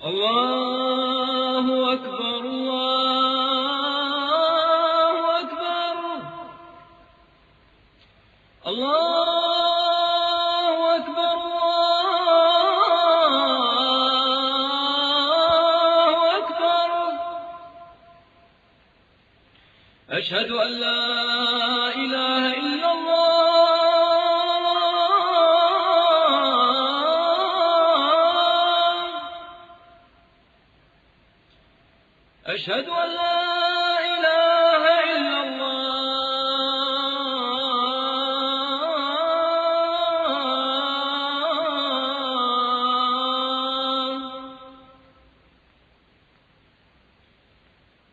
الله أكبر الله أكبر الله أكبر الله أكبر. أشهد أن لا إله إلا الله. أشهد أن لا إله إلا الله.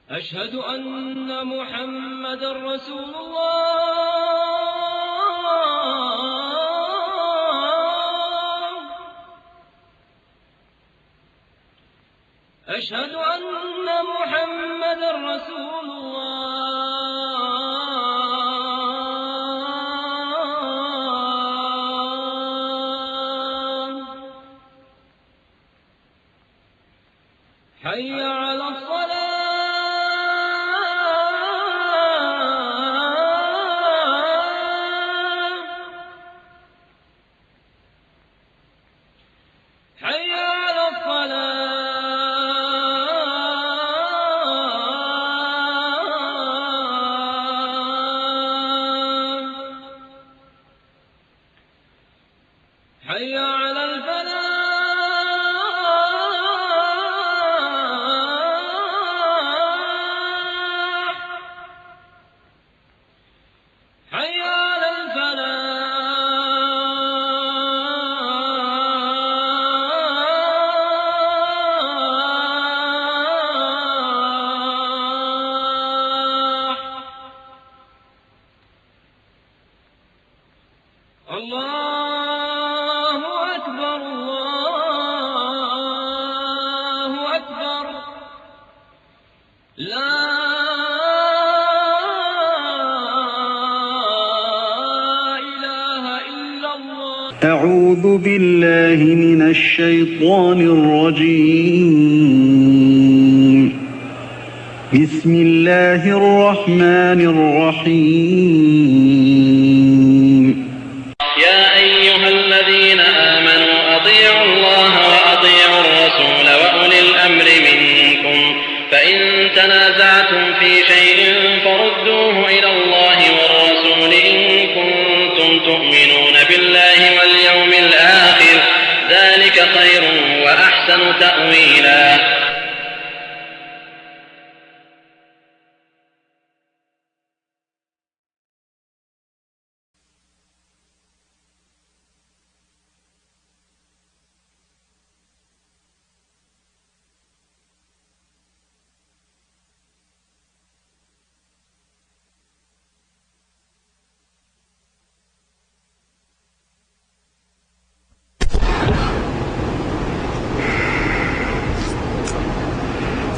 أشهد أن محمدا رسول الله. أشهد أن محمدا رسول الله. حي على الصلاة. حي على الصلاة. حي على الفلاح. حي على الفلاح. الله أكبر الله أكبر. لا إله إلا الله. أعوذ بالله من الشيطان الرجيم. بسم الله الرحمن الرحيم. يا أيها الذين آمنوا أطيعوا الله وأطيعوا الرسول وأولي الأمر منكم فإن تنازعتم في شيء فردوه إلى الله والرسول إن كنتم تؤمنون بالله واليوم الآخر ذلك خير وأحسن تأويلا.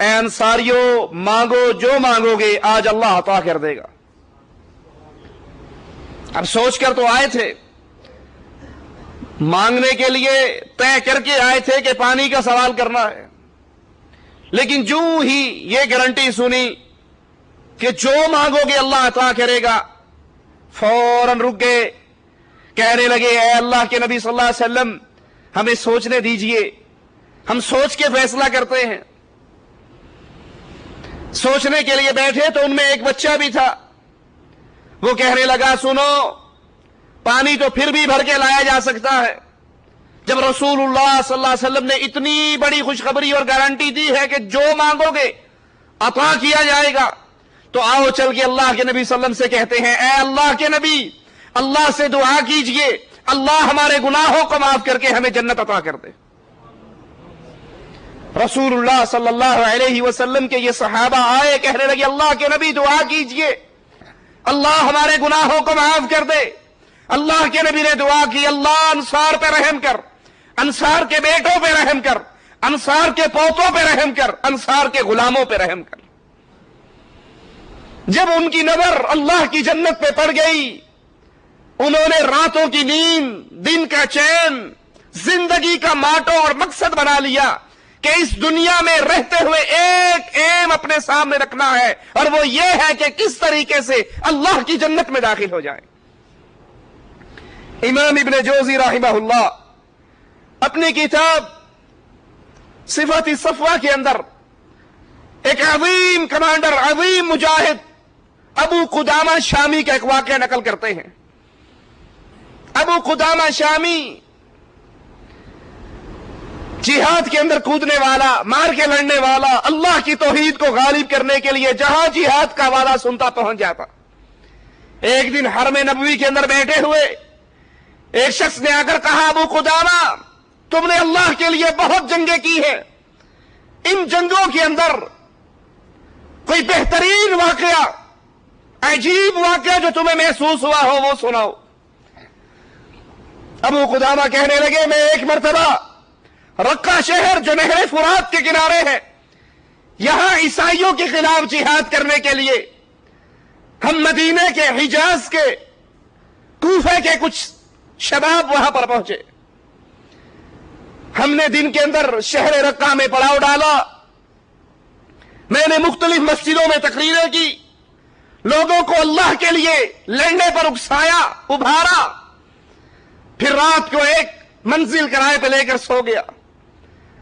اے انصاریوں مانگو جو مانگو گے آج اللہ عطا کر دے گا۔ اب سوچ کر تو آئے تھے، مانگنے کے لیے طے کر کے آئے تھے کہ پانی کا سوال کرنا ہے، لیکن جو ہی یہ گارنٹی سنی کہ جو مانگو گے اللہ عطا کرے گا، فوراً رک گئے، کہنے لگے اے اللہ کے نبی صلی اللہ علیہ وسلم ہمیں سوچنے دیجئے، ہم سوچ کے فیصلہ کرتے ہیں۔ سوچنے کے لیے بیٹھے تو ان میں ایک بچہ بھی تھا، وہ کہنے لگا سنو، پانی تو پھر بھی بھر کے لایا جا سکتا ہے، جب رسول اللہ صلی اللہ علیہ وسلم نے اتنی بڑی خوشخبری اور گارنٹی دی ہے کہ جو مانگو گے عطا کیا جائے گا، تو آؤ چل کے اللہ کے نبی صلی اللہ علیہ وسلم سے کہتے ہیں اے اللہ کے نبی اللہ سے دعا کیجئے اللہ ہمارے گناہوں کو معاف کر کے ہمیں جنت عطا کر دے۔ رسول اللہ صلی اللہ علیہ وسلم کے یہ صحابہ آئے، کہنے لگے اللہ کے نبی دعا کیجئے اللہ ہمارے گناہوں کو معاف کر دے۔ اللہ کے نبی نے دعا کی اللہ انصار پہ رحم کر، انصار کے بیٹوں پہ رحم کر، انصار کے پوتوں پہ رحم کر، انصار کے غلاموں پہ رحم کر۔ جب ان کی نظر اللہ کی جنت پہ پڑ گئی، انہوں نے راتوں کی نیند، دن کا چین، زندگی کا ماٹو اور مقصد بنا لیا کہ اس دنیا میں رہتے ہوئے ایک ایم اپنے سامنے رکھنا ہے، اور وہ یہ ہے کہ کس طریقے سے اللہ کی جنت میں داخل ہو جائے۔ امام ابن جوزی رحمہ اللہ اپنی کتاب صفات صفوہ کے اندر ایک عظیم کمانڈر، عظیم مجاہد ابو قدامہ شامی کا ایک واقعہ نقل کرتے ہیں۔ ابو قدامہ شامی جہاد کے اندر کودنے والا، مار کے لڑنے والا، اللہ کی توحید کو غالب کرنے کے لیے جہاں جہاد کا وعدہ سنتا پہنچ جاتا۔ ایک دن حرم نبوی کے اندر بیٹھے ہوئے ایک شخص نے آ کر کہا ابو قدامہ تم نے اللہ کے لیے بہت جنگیں کی ہیں، ان جنگوں کے اندر کوئی بہترین واقعہ، عجیب واقعہ جو تمہیں محسوس ہوا ہو وہ سناؤ۔ ابو قدامہ کہنے لگے میں ایک مرتبہ رقہ شہر جو نہر فرات کے کنارے ہے، یہاں عیسائیوں کے خلاف جہاد کرنے کے لیے ہم مدینے کے، حجاز کے، کوفے کے کچھ شباب وہاں پر پہنچے۔ ہم نے دن کے اندر شہر رقہ میں پڑاؤ ڈالا، میں نے مختلف مسجدوں میں تقریریں کی، لوگوں کو اللہ کے لیے لڑنے پر اکسایا، ابھارا، پھر رات کو ایک منزل کرائے پہ لے کر سو گیا۔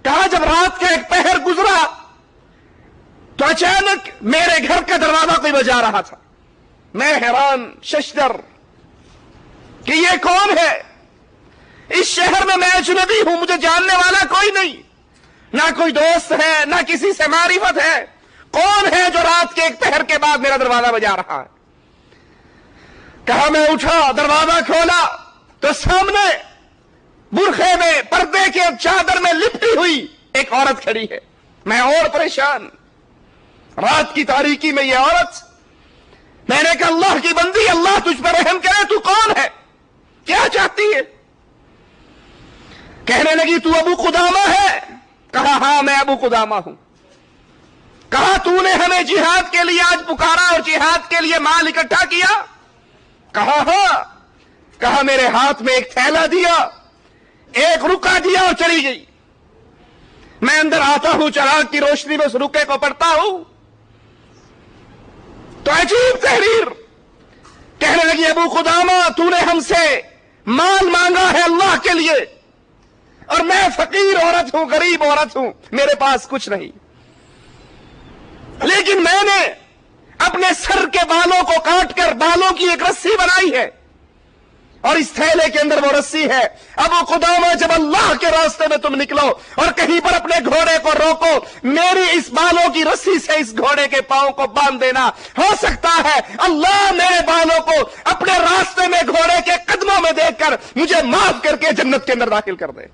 کہا جب رات کا ایک پہر گزرا تو اچانک میرے گھر کا دروازہ کوئی بجا رہا تھا۔ میں حیران ششدر کہ یہ کون ہے؟ اس شہر میں اجنبی ہوں، مجھے جاننے والا کوئی نہیں، نہ کوئی دوست ہے نہ کسی سے معرفت ہے، کون ہے جو رات کے ایک پہر کے بعد میرا دروازہ بجا رہا ہے؟ کہا میں اٹھا، دروازہ کھولا تو سامنے برخے میں، پردے کے چادر میں لپٹی ہوئی ایک عورت کھڑی ہے۔ میں اور پریشان، رات کی تاریکی میں یہ عورت۔ میں نے کہا اللہ کی بندی اللہ تجھ پر رحم کرے، تو کون ہے؟ کیا چاہتی ہے؟ کہنے لگی تو ابو قدامہ ہے؟ کہا ہاں میں ابو قدامہ ہوں۔ کہا تو نے ہمیں جہاد کے لیے آج پکارا اور جہاد کے لیے مال اکٹھا کیا؟ کہا ہاں۔ کہا میرے ہاتھ میں ایک تھیلا دیا، ایک رکا دیا اور چلی گئی۔ میں اندر آتا ہوں، چراغ کی روشنی میں اس رکے کو پڑھتا ہوں تو عجیب تحریر۔ کہنے لگی ابو قدامہ تو نے ہم سے مال مانگا ہے اللہ کے لیے، اور میں فقیر عورت ہوں، غریب عورت ہوں، میرے پاس کچھ نہیں، لیکن میں نے اپنے سر کے بالوں کو کاٹ کر بالوں کی ایک رسی بنائی ہے، اور اس تھیلے کے اندر وہ رسی ہے۔ ابو قدامہ جب اللہ کے راستے میں تم نکلو اور کہیں پر اپنے گھوڑے کو روکو، میری اس بالوں کی رسی سے اس گھوڑے کے پاؤں کو باندھ دینا، ہو سکتا ہے اللہ میرے بالوں کو اپنے راستے میں گھوڑے کے قدموں میں دیکھ کر مجھے معاف کر کے جنت کے اندر داخل کر دے۔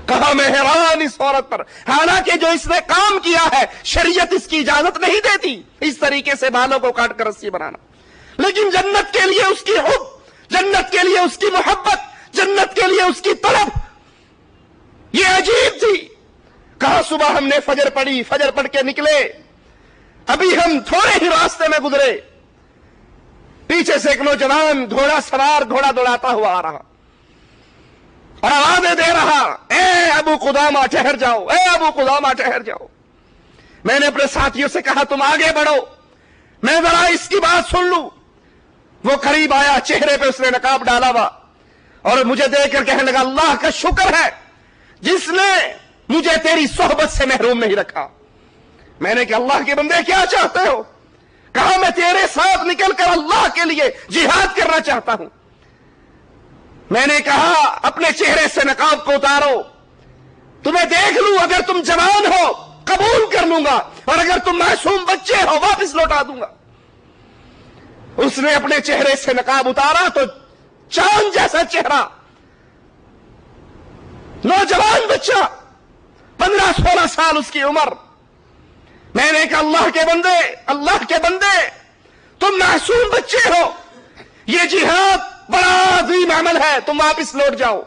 کہا میں حیران اس عورت پر، حالانکہ جو اس نے کام کیا ہے شریعت اس کی اجازت نہیں دیتی اس طریقے سے بالوں کو کاٹ کر رسی بنانا، لیکن جنت کے لیے اس کی حب، جنت کے لیے اس کی محبت، جنت کے لیے اس کی طلب یہ عجیب تھی۔ کہا صبح ہم نے فجر پڑھی، فجر پڑھ کے نکلے، ابھی ہم تھوڑے ہی راستے میں گزرے، پیچھے سے ایک نوجوان گھوڑا سوار گھوڑا دوڑاتا ہوا آ رہا اور آوازیں دے رہا، اے ابو قدامہ ٹھہر جاؤ، اے ابو قدامہ ٹھہر جاؤ۔ میں نے اپنے ساتھیوں سے کہا تم آگے بڑھو، میں ذرا اس کی بات سن لوں۔ وہ قریب آیا، چہرے پہ اس نے نقاب ڈالا ہوا اور مجھے دیکھ کر کہنے لگا اللہ کا شکر ہے جس نے مجھے تیری صحبت سے محروم نہیں رکھا۔ میں نے کہا اللہ کے بندے کیا چاہتے ہو؟ کہا میں تیرے ساتھ نکل کر اللہ کے لیے جہاد کرنا چاہتا ہوں۔ میں نے کہا اپنے چہرے سے نقاب کو اتارو، تمہیں دیکھ لوں، اگر تم جوان ہو قبول کر لوں گا اور اگر تم معصوم بچے ہو واپس لوٹا دوں گا۔ اس نے اپنے چہرے سے نقاب اتارا تو چاند جیسا چہرہ، نوجوان بچہ، 15-16 سال اس کی عمر۔ میں نے کہا اللہ کے بندے تم معصوم بچے ہو، یہ جہاد بڑا عظیم عمل ہے، تم واپس لوٹ جاؤ۔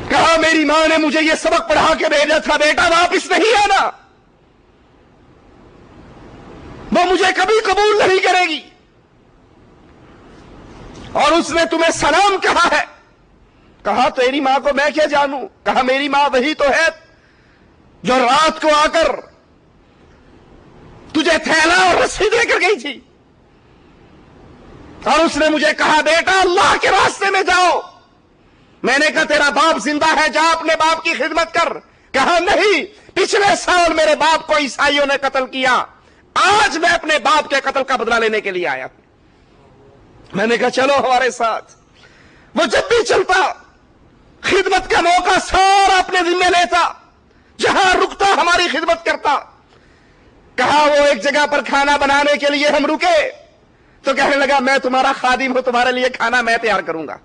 کہا میری ماں نے مجھے یہ سبق پڑھا کے بھیجا تھا، بیٹا واپس نہیں آنا، وہ مجھے کبھی قبول نہیں کرے گی، اور اس نے تمہیں سلام کہا ہے۔ کہا تیری ماں کو میں کیا جانوں؟ کہا میری ماں وہی تو ہے جو رات کو آ کر تجھے تھیلا اور رسی دے کر گئی تھی، اور اس نے مجھے کہا بیٹا اللہ کے راستے میں جاؤ۔ میں نے کہا تیرا باپ زندہ ہے، جا اپنے باپ کی خدمت کر۔ کہا نہیں، پچھلے سال میرے باپ کو عیسائیوں نے قتل کیا، آج میں اپنے باپ کے قتل کا بدلہ لینے کے لیے آیا۔ میں نے کہا چلو ہمارے ساتھ۔ وہ جب بھی چلتا خدمت کا موقع سارا اپنے ذمہ لیتا، جہاں رکتا ہماری خدمت کرتا۔ کہا وہ ایک جگہ پر کھانا بنانے کے لیے ہم رکے تو کہنے لگا میں تمہارا خادم ہوں، تمہارے لیے کھانا میں تیار کروں گا۔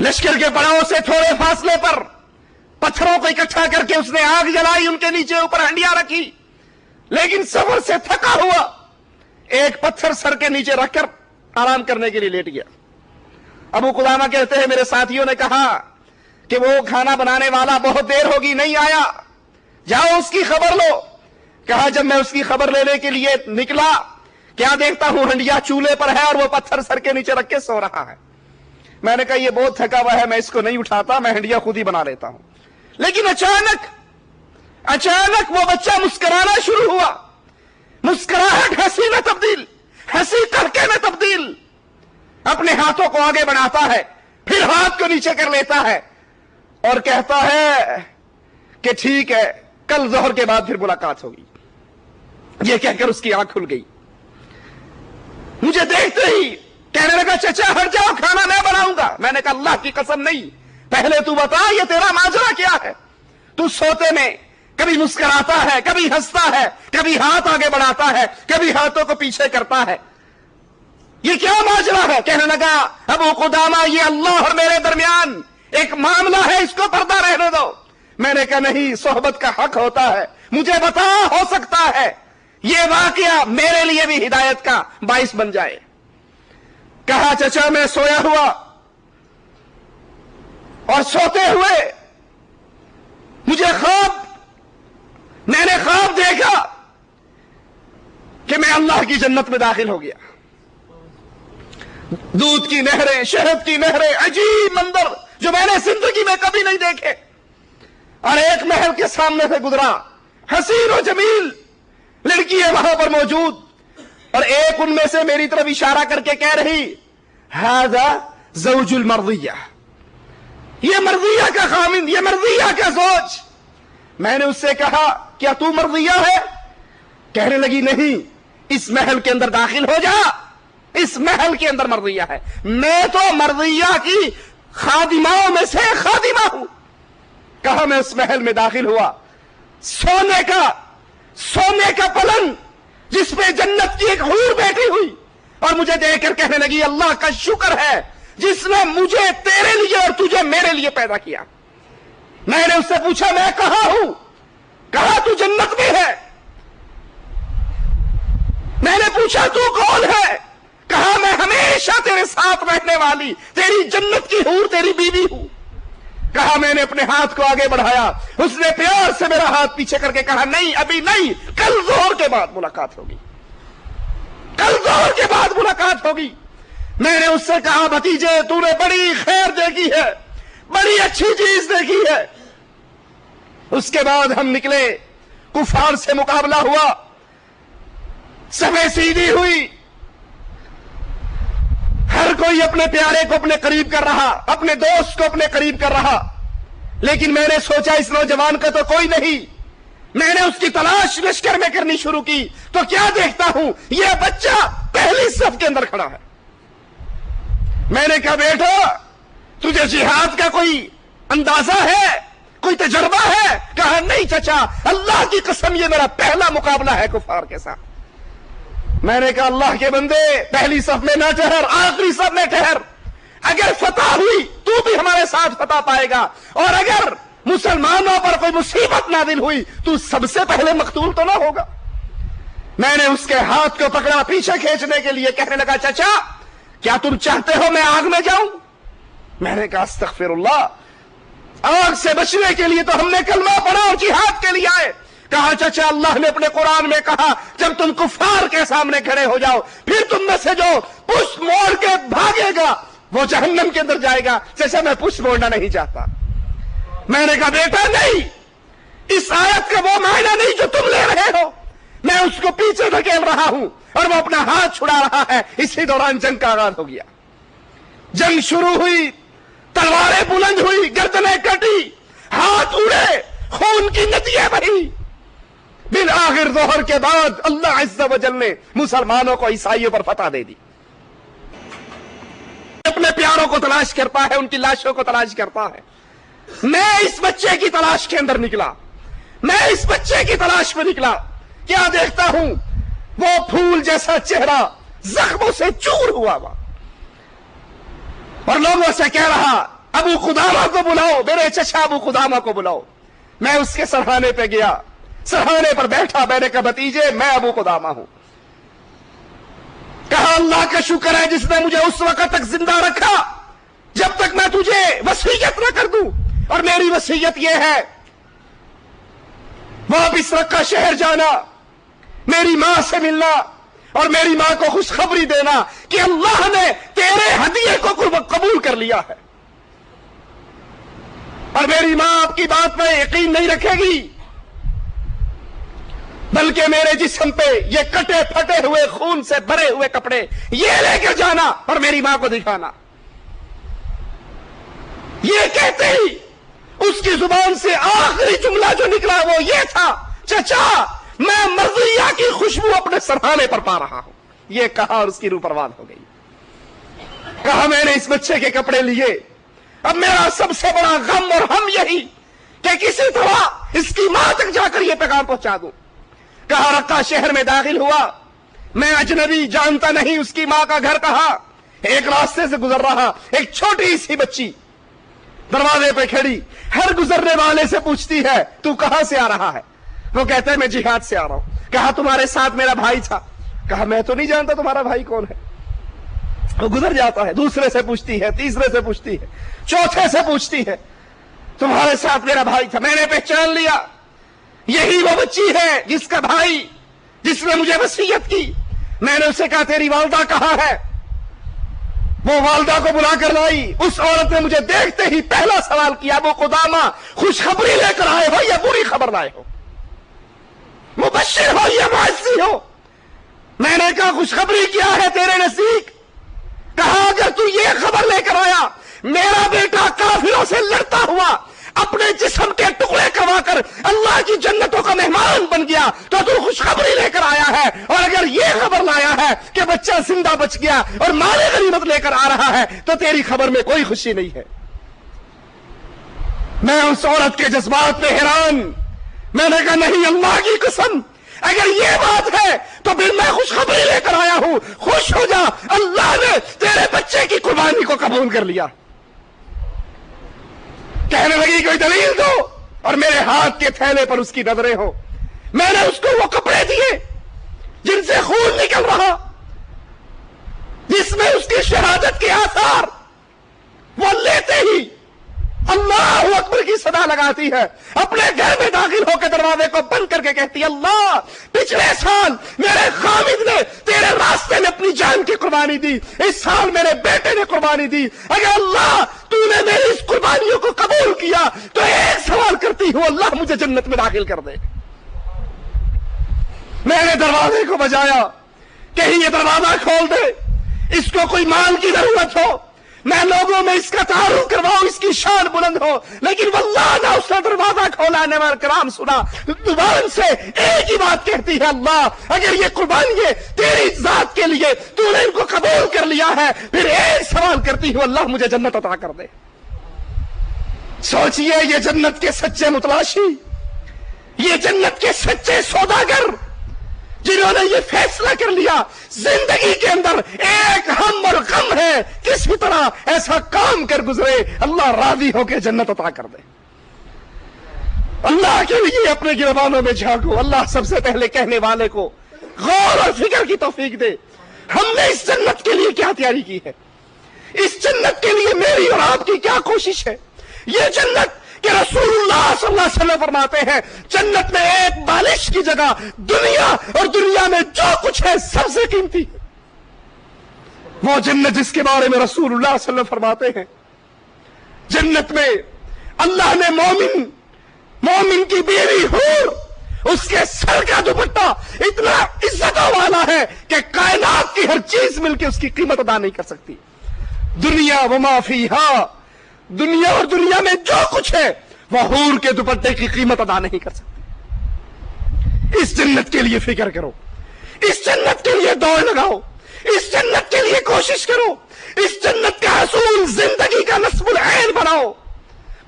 لشکر کے پڑاؤ سے تھوڑے فاصلے پر پتھروں کو اکٹھا کر کے اس نے آگ جلائی، ان کے نیچے اوپر ہنڈیاں رکھی، لیکن سفر سے تھکا ہوا ایک پتھر سر کے نیچے رکھ کر آرام کرنے کے لیے لیٹ گیا۔ ابو قدامہ کہتے ہیں میرے ساتھیوں نے کہا کہ وہ کھانا بنانے والا بہت دیر ہوگی نہیں آیا، جاؤ اس کی خبر لو۔ کہا جب میں اس کی خبر لینے کے لیے نکلا، کیا دیکھتا ہوں ہنڈیا چولہے پر ہے اور وہ پتھر سر کے نیچے رکھ کے سو رہا ہے۔ میں نے کہا یہ بہت تھکا ہوا ہے، میں اس کو نہیں اٹھاتا، میں ہنڈیا خود ہی بنا لیتا ہوں۔ لیکن اچانک وہ بچہ مسکرانا شروع ہوا، مسکراہٹ ہنسی میں تبدیل، ہنسی کرکے میں تبدیل، اپنے ہاتھوں کو آگے بڑھاتا ہے، پھر ہاتھ کو نیچے کر لیتا ہے اور کہتا ہے کہ ٹھیک ہے کل ظہر کے بعد پھر ملاقات ہوگی۔ یہ کہہ کر اس کی آنکھ کھل گئی۔ مجھے دیکھتے ہی کہنے لگا چچا ہٹ جاؤ، کھانا میں بناؤں گا۔ میں نے کہا اللہ کی قسم نہیں، پہلے تو بتا یہ تیرا ماجرا کیا ہے؟ تو سوتے میں کبھی مسکراتا ہے، کبھی ہنستا ہے، کبھی ہاتھ آگے بڑھاتا ہے، کبھی ہاتھوں کو پیچھے کرتا ہے، یہ کیا ماجرا ہے؟ کہنے لگا ابو قدامہ یہ اللہ اور میرے درمیان ایک معاملہ ہے، اس کو پردہ رہنے دو۔ میں نے کہا نہیں، صحبت کا حق ہوتا ہے، مجھے بتا ہو سکتا ہے یہ واقعہ میرے لیے بھی ہدایت کا باعث بن جائے۔ کہا چچا میں سویا ہوا اور سوتے ہوئے میں نے خواب دیکھا کہ میں اللہ کی جنت میں داخل ہو گیا، دودھ کی نہریں، شہد کی نہریں، عجیب منظر جو میں نے زندگی میں کبھی نہیں دیکھے، اور ایک محل کے سامنے سے گزرا، حسین و جمیل لڑکی ہے وہاں پر موجود، اور ایک ان میں سے میری طرف اشارہ کر کے کہہ رہی ھذا زوج المرضیہ، یہ مرضیہ کا خامند، یہ مرضیہ کا زوج۔ میں نے اس سے کہا کیا تو مرضیہ ہے؟ کہنے لگی نہیں، اس محل کے اندر داخل ہو جا، اس محل کے اندر مرضیہ ہے، میں تو مرضیہ کی خادماؤں میں سے خادمہ ہوں۔ کہا میں اس محل میں داخل ہوا، سونے کا پلنگ جس پہ جنت کی ایک حور بیٹھی ہوئی، اور مجھے دیکھ کر کہنے لگی اللہ کا شکر ہے جس نے مجھے تیرے لیے اور تجھے میرے لیے پیدا کیا۔ میں نے اس سے پوچھا میں کہاں ہوں؟ کہا تو جنت میں ہے۔ میں نے پوچھا تو کون ہے؟ کہا میں ہمیشہ تیرے ساتھ رہنے والی تیری جنت کی حور تیری بیوی ہوں. کہا میں نے اپنے ہاتھ کو آگے بڑھایا, اس نے پیار سے میرا ہاتھ پیچھے کر کے کہا نہیں ابھی نہیں, کل ظہر کے بعد ملاقات ہوگی, کل ظہر کے بعد ملاقات ہوگی. میں نے اس سے کہا بھتیجے تو نے بڑی خیر دیکھی ہے, بڑی اچھی چیز دیکھی ہے. اس کے بعد ہم نکلے, کفار سے مقابلہ ہوا, صفیں سیدھی ہوئی, ہر کوئی اپنے پیارے کو اپنے قریب کر رہا, اپنے دوست کو اپنے قریب کر رہا. لیکن میں نے سوچا اس نوجوان کا تو کوئی نہیں. میں نے اس کی تلاش لشکر میں کرنی شروع کی تو کیا دیکھتا ہوں, یہ بچہ پہلی صف کے اندر کھڑا ہے. میں نے کہا بیٹا تجھے جہاد کا کوئی اندازہ ہے, کوئی تجربہ ہے؟ کہا نہیں چچا, اللہ کی قسم یہ میرا پہلا مقابلہ ہے کفار کے ساتھ. میں نے کہا اللہ کے بندے پہلی صف میں نہ ٹھہر, آخری صف میں ٹھہر. اگر فتح ہوئی تو بھی ہمارے ساتھ فتح پائے گا, اور اگر مسلمانوں پر کوئی مصیبت نازل ہوئی تو سب سے پہلے مقتول تو نہ ہوگا. میں نے اس کے ہاتھ کو پکڑا پیچھے کھینچنے کے لیے, کہنے لگا چچا کیا تم چاہتے ہو میں آگ میں جاؤں؟ میں نے کہا استغفر اللہ, آگ سے بچنے کے لیے تو ہم نے کلمہ پڑھا اور جہاد کے لیے آئے. کہا چچا اللہ نے اپنے قرآن میں کہا جب تم کفار کے سامنے کھڑے ہو جاؤ پھر تم میں سے جو پشت موڑ کے بھاگے گا وہ جہنم کے اندر جائے گا. چچا میں پشت موڑنا نہیں چاہتا. میں نے کہا بیٹا نہیں, اس آیت کا وہ معنی نہیں جو تم لے رہے ہو. میں اس کو پیچھے دھکیل رہا ہوں اور وہ اپنا ہاتھ چھڑا رہا ہے. اسی دوران جنگ کا آغاز ہو گیا. جنگ شروع ہوئی, تلواریں بلند ہوئی, گردنیں کٹی, ہاتھ اڑے, خون کی ندیاں بہی. بالآخر ظہر کے بعد اللہ عز و جل نے مسلمانوں کو عیسائیوں پر فتح دے دی. اپنے پیاروں کو تلاش کرتا ہے, ان کی لاشوں کو تلاش کرتا ہے. میں اس بچے کی تلاش کے اندر نکلا, میں اس بچے کی تلاش میں نکلا. کیا دیکھتا ہوں وہ پھول جیسا چہرہ زخموں سے چور ہوا ہوا, اور لوگوں سے کہہ رہا ابو قدامہ کو بلاؤ, میرے چچا ابو قدامہ کو بلاؤ. میں اس کے سرحانے پہ گیا, سرحانے پر بیٹھا. میں نے کہا بھتیجے میں ابو قدامہ ہوں. کہا اللہ کا شکر ہے جس نے مجھے اس وقت تک زندہ رکھا جب تک میں تجھے وصیت نہ کر دوں. اور میری وصیت یہ ہے واپس رکھا شہر جانا, میری ماں سے ملنا اور میری ماں کو خوشخبری دینا کہ اللہ نے تیرے ہدیے کو قبول کر لیا ہے. اور میری ماں آپ کی بات میں یقین نہیں رکھے گی, بلکہ میرے جسم پہ یہ کٹے پھٹے ہوئے خون سے بھرے ہوئے کپڑے یہ لے کر جانا اور میری ماں کو دکھانا. یہ کہتے ہی اس کی زبان سے آخری جملہ جو نکلا وہ یہ تھا چچا میں مرضیہ کی خوشبو اپنے سرحانے پر پا رہا ہوں. یہ کہا اور اس کی روح پروان ہو گئی. کہا میں نے اس بچے کے کپڑے لیے, اب میرا سب سے بڑا غم اور ہم یہی کہ کسی طرح اس کی ماں تک جا کر یہ پیغام پہنچا دوں. کہا رقہ شہر میں داخل ہوا, میں اجنبی جانتا نہیں اس کی ماں کا گھر کہاں. ایک راستے سے گزر رہا, ایک چھوٹی سی بچی دروازے پہ کھڑی, ہر گزرنے والے سے پوچھتی ہے تو کہاں سے آ رہا ہے؟ وہ کہتا ہے میں جہاد سے آ رہا ہوں. کہا تمہارے ساتھ میرا بھائی تھا. کہا میں تو نہیں جانتا تمہارا بھائی کون ہے. وہ گزر جاتا ہے, دوسرے سے پوچھتی ہے, تیسرے سے پوچھتی ہے, چوتھے سے پوچھتی ہے تمہارے ساتھ میرا بھائی تھا. میں نے پہچان لیا یہی وہ بچی ہے جس کا بھائی جس نے مجھے وصیت کی. میں نے اسے کہا تیری والدہ کہاں ہے؟ وہ والدہ کو بلا کر لائی. اس عورت نے مجھے دیکھتے ہی پہلا سوال کیا ابو قدامہ خوشخبری لے کر آئے ہو یا بری خبر لائے ہو؟ مبشر ہو یا معزی ہو؟ میں نے کہا خوشخبری کیا ہے تیرے نزدیک؟ کہا اگر تو یہ خبر لے کر آیا میرا بیٹا کافروں سے لڑتا ہوا اپنے جسم کے ٹکڑے کروا کر اللہ کی جنتوں کا مہمان بن گیا تو تو خوشخبری لے کر آیا ہے. اور اگر یہ خبر لایا ہے کہ بچہ زندہ بچ گیا اور مال غنیمت لے کر آ رہا ہے تو تیری خبر میں کوئی خوشی نہیں ہے. میں اس عورت کے جذبات میں حیران. میں نے کہا نہیں اللہ کی قسم اگر یہ بات ہے تو پھر میں خوشخبری لے کر آیا ہوں, خوش ہو جا, اللہ نے تیرے بچے کی قربانی کو قبول کر لیا. کہنے لگی کوئی دلیل دو, اور میرے ہاتھ کے تھیلے پر اس کی نظریں ہو. میں نے اس کو وہ کپڑے دیے جن سے خون نکل رہا. جس میں اس کی شہادت کے آثار وہ لیتے ہی اللہ اکبر کی صدا لگاتی ہے، اپنے گھر میں داخل ہو کے دروازے کو بند کر کے کہتی ہے اللہ پچھلے سال میرے خامد نے تیرے راستے میں اپنی جان کی قربانی دی، اس سال میرے بیٹے نے قربانی دی، اگر اللہ تو نے میری اس قربانیوں کو قبول کیا تو ایک سوال کرتی ہوں اللہ مجھے جنت میں داخل کر دے۔ میں نے دروازے کو بجایا، کہیں یہ دروازہ کھول دے، اس کو کوئی مال کی ضرورت ہو، میں لوگوں میں اس کا تعارف کرواؤں، اس کی شان بلند ہو، لیکن واللہ نہ اس نے دروازہ کھولا نہ میرا کلام سنا، زبان سے ایک ہی بات کہتی ہے اللہ اگر یہ قربانی ہے تیری ذات کے لیے تو نے ان کو قبول کر لیا ہے، پھر ایک سوال کرتی ہوں اللہ مجھے جنت عطا کر دے۔ سوچئے یہ جنت کے سچے متلاشی، یہ جنت کے سچے سوداگر جنہوں نے یہ فیصلہ کر لیا زندگی کے اندر ایک ہم اور غم ہے کسی طرح ایسا کام کر گزرے اللہ راضی ہو کے جنت عطا کر دے۔ اللہ کے لیے اپنے گریبانوں میں جھانکو، اللہ سب سے پہلے کہنے والے کو غور اور فکر کی توفیق دے، ہم نے اس جنت کے لیے کیا تیاری کی ہے، اس جنت کے لیے میری اور آپ کی کیا کوشش ہے۔ یہ جنت کہ رسول اللہ صلی اللہ علیہ وسلم فرماتے ہیں جنت میں ایک بالش کی جگہ دنیا اور دنیا میں جو کچھ ہے سب سے قیمتی، وہ جنت جس کے بارے میں رسول اللہ صلی اللہ علیہ وسلم فرماتے ہیں جنت میں اللہ نے مومن کی بیوی حور اس کے سر کا دوپٹہ اتنا عزتوں والا ہے کہ کائنات کی ہر چیز مل کے اس کی قیمت ادا نہیں کر سکتی۔ دنیا وما فیہا، دنیا اور دنیا میں جو کچھ ہے وہ حور کے دوپٹے کی قیمت ادا نہیں کر سکتی۔ اس جنت کے لیے فکر کرو، اس جنت کے لیے دوڑ لگاؤ، اس جنت کے لیے کوشش کرو، اس جنت کا حصول زندگی کا نصب العین بناؤ۔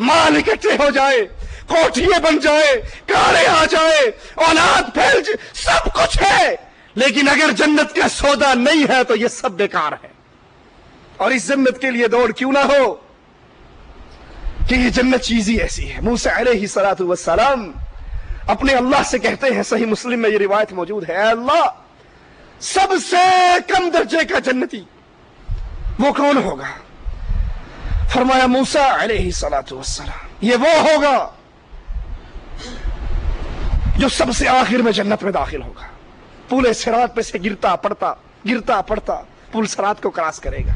مال اکٹھے ہو جائے، کوٹھیاں بن جائے، کاریں آ جائے، اولاد پھیل جائے، سب کچھ ہے، لیکن اگر جنت کا سودا نہیں ہے تو یہ سب بیکار ہے۔ اور اس جنت کے لیے دوڑ کیوں نہ ہو کہ یہ جنت چیز ہی ایسی ہے۔ موسیٰ علیہ السلام اپنے اللہ سے کہتے ہیں، صحیح مسلم میں یہ روایت موجود ہے، اے اللہ سب سے کم درجے کا جنتی وہ کون ہوگا؟ فرمایا موسیٰ علیہ السلام یہ وہ ہوگا جو سب سے آخر میں جنت میں داخل ہوگا، پل صراط پہ سے گرتا پڑتا پل صراط کو کراس کرے گا،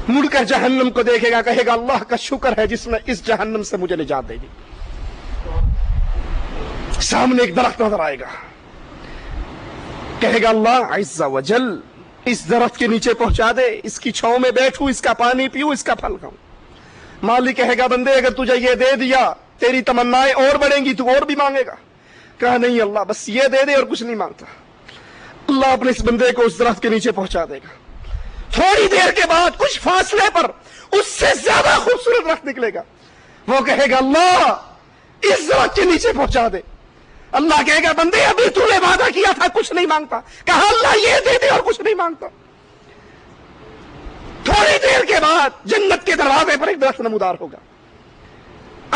مڑ کر جہنم کو دیکھے گا، کہے گا اللہ کا شکر ہے جس نے اس جہنم سے مجھے نجات دے دی۔ سامنے ایک درخت نظر آئے گا، کہے گا اللہ عز و جل اس درخت کے نیچے پہنچا دے، اس کی چھاؤں میں بیٹھوں، اس کا پانی پیوں، اس کا پھل کھاؤں۔ مالک کہے گا بندے اگر تجھے یہ دے دیا تیری تمنائیں اور بڑھیں گی، تو اور بھی مانگے گا۔ کہا نہیں اللہ بس یہ دے دے اور کچھ نہیں مانگتا۔ اللہ اپنے اس بندے کو اس درخت کے نیچے پہنچا دے گا، تھوڑی دیر کے بعد کچھ فاصلے پر اس سے زیادہ خوبصورت درخت نکلے گا، وہ کہے گا اللہ اس درخت کے نیچے پہنچا دے۔ اللہ کہے گا بندے ابھی تو نے وعدہ کیا تھا کچھ نہیں مانگتا، کہا اللہ یہ دے دے اور کچھ نہیں مانگتا۔ تھوڑی دیر کے بعد جنت کے دروازے پر ایک درخت نمودار ہوگا،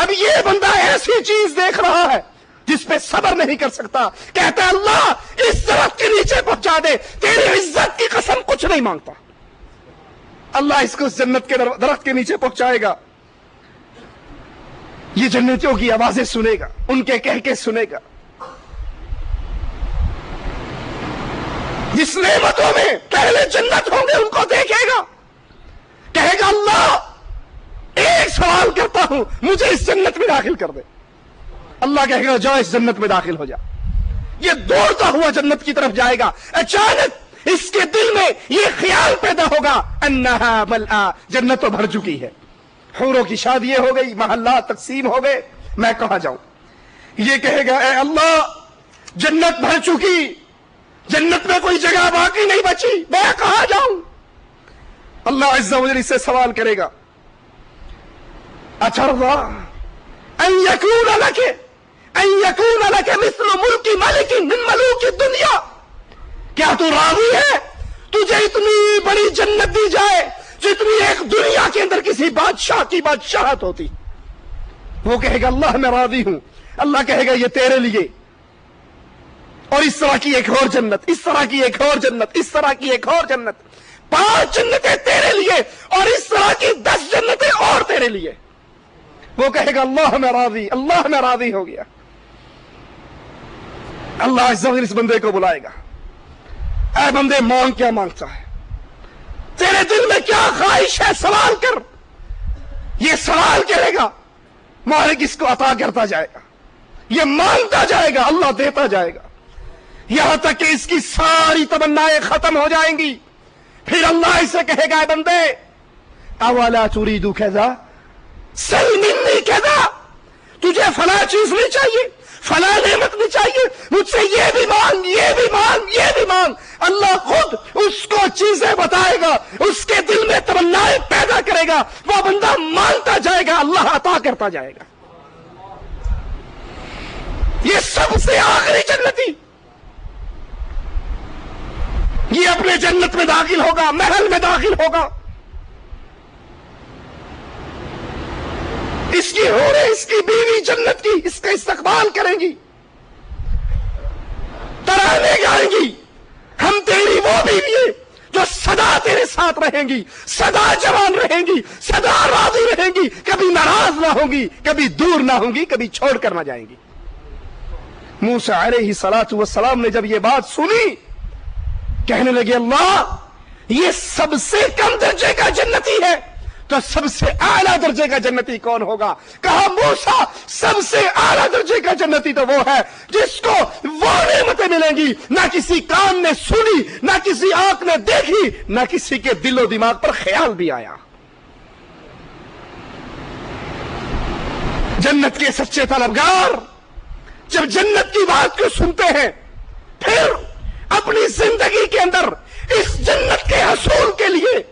اب یہ بندہ ایسی چیز دیکھ رہا ہے جس پہ صبر نہیں کر سکتا، کہتا ہے اللہ اس درخت کے نیچے پہنچا دے، تیری عزت کی قسم کچھ نہیں مانگتا۔ اللہ اس کو جنت کے درخت کے نیچے پہنچائے گا، یہ جنتیوں کی آوازیں سنے گا، ان کے کہہ کے سنے گا، جس نعمتوں میں پہلے جنت ہوں گے ان کو دیکھے گا، کہے گا اللہ ایک سوال کرتا ہوں مجھے اس جنت میں داخل کر دے۔ اللہ کہے گا جا اس جنت میں داخل ہو جا۔ یہ دوڑتا ہوا جنت کی طرف جائے گا، اچانک اس کے دل میں یہ خیال پیدا ہوگا انہا ملآ، جنت تو بھر چکی ہے، حوروں کی شادیاں ہو گئی، محلات تقسیم ہو گئے، میں کہاں جاؤں؟ یہ کہے گا اے اللہ جنت بھر چکی، جنت میں کوئی جگہ باقی نہیں بچی، میں کہاں جاؤں؟ اللہ عز و جل سے سوال کرے گا اچھا ان یکون لک مثل ملک ملک من ملوک الدنیا، کیا تو راضی ہے تجھے اتنی بڑی جنت دی جائے جتنی ایک دنیا کے اندر کسی بادشاہ کی بادشاہت ہوتی؟ وہ کہے گا اللہ میں راضی ہوں۔ اللہ کہے گا یہ تیرے لیے اور اس طرح کی ایک اور جنت، اس طرح کی ایک اور جنت، اس طرح کی ایک اور جنت، 5 جنتیں تیرے لیے اور اس طرح کی 10 جنتیں اور تیرے لیے. وہ کہے گا اللہ میں راضی، اللہ میں راضی ہو گیا. اللہ عز و جل اس بندے کو بلائے گا، اے بندے مانگ کیا مانگتا ہے، تیرے دل میں کیا خواہش ہے سوال کر. یہ سوال کرے گا، مالک اس کو عطا کرتا جائے گا، یہ مانگتا جائے گا، اللہ دیتا جائے گا، یہاں تک کہ اس کی ساری تمنائیں ختم ہو جائیں گی. پھر اللہ اسے کہے گا اے بندے اولا تريد كذا سل مني كذا، تجھے فلاں چیز نہیں چاہیے، فلاں نعمت نہیں چاہیے، مجھ سے یہ بھی مانگ، یہ بھی مانگ، یہ بھی مانگ. اللہ خود اس کو چیزیں بتائے گا، اس کے دل میں تمنائیں پیدا کرے گا، وہ بندہ مانگتا جائے گا، اللہ عطا کرتا جائے گا. یہ سب سے آخری جنتی، یہ اپنے جنت میں داخل ہوگا، محل میں داخل ہوگا. اس کی حوریں، اس کی بیوی جنت کی اس کا استقبال کریں گی، ترانے گائیں گی، ہم تیری وہ بیوی ہیں جو سدا تیرے ساتھ رہیں گی، سدا جوان رہیں گی، سدا راضی رہیں گی، کبھی ناراض نہ ہوں گی، کبھی دور نہ ہوں گی، کبھی چھوڑ کر نہ جائیں گی. موسیٰ علیہ السلام نے جب یہ بات سنی کہنے لگے اللہ یہ سب سے کم درجے کا جنتی ہے تو سب سے اعلیٰ درجے کا جنتی کون ہوگا؟ کہا موسیٰ سب سے اعلیٰ درجے کا جنتی تو وہ ہے جس کو وہ نعمتیں ملیں گی نہ کسی کان نے سنی، نہ کسی آنکھ نے دیکھی، نہ کسی کے دل و دماغ پر خیال بھی آیا. جنت کے سچے طلبگار جب جنت کی بات کو سنتے ہیں پھر اپنی زندگی کے اندر اس جنت کے حصول کے لیے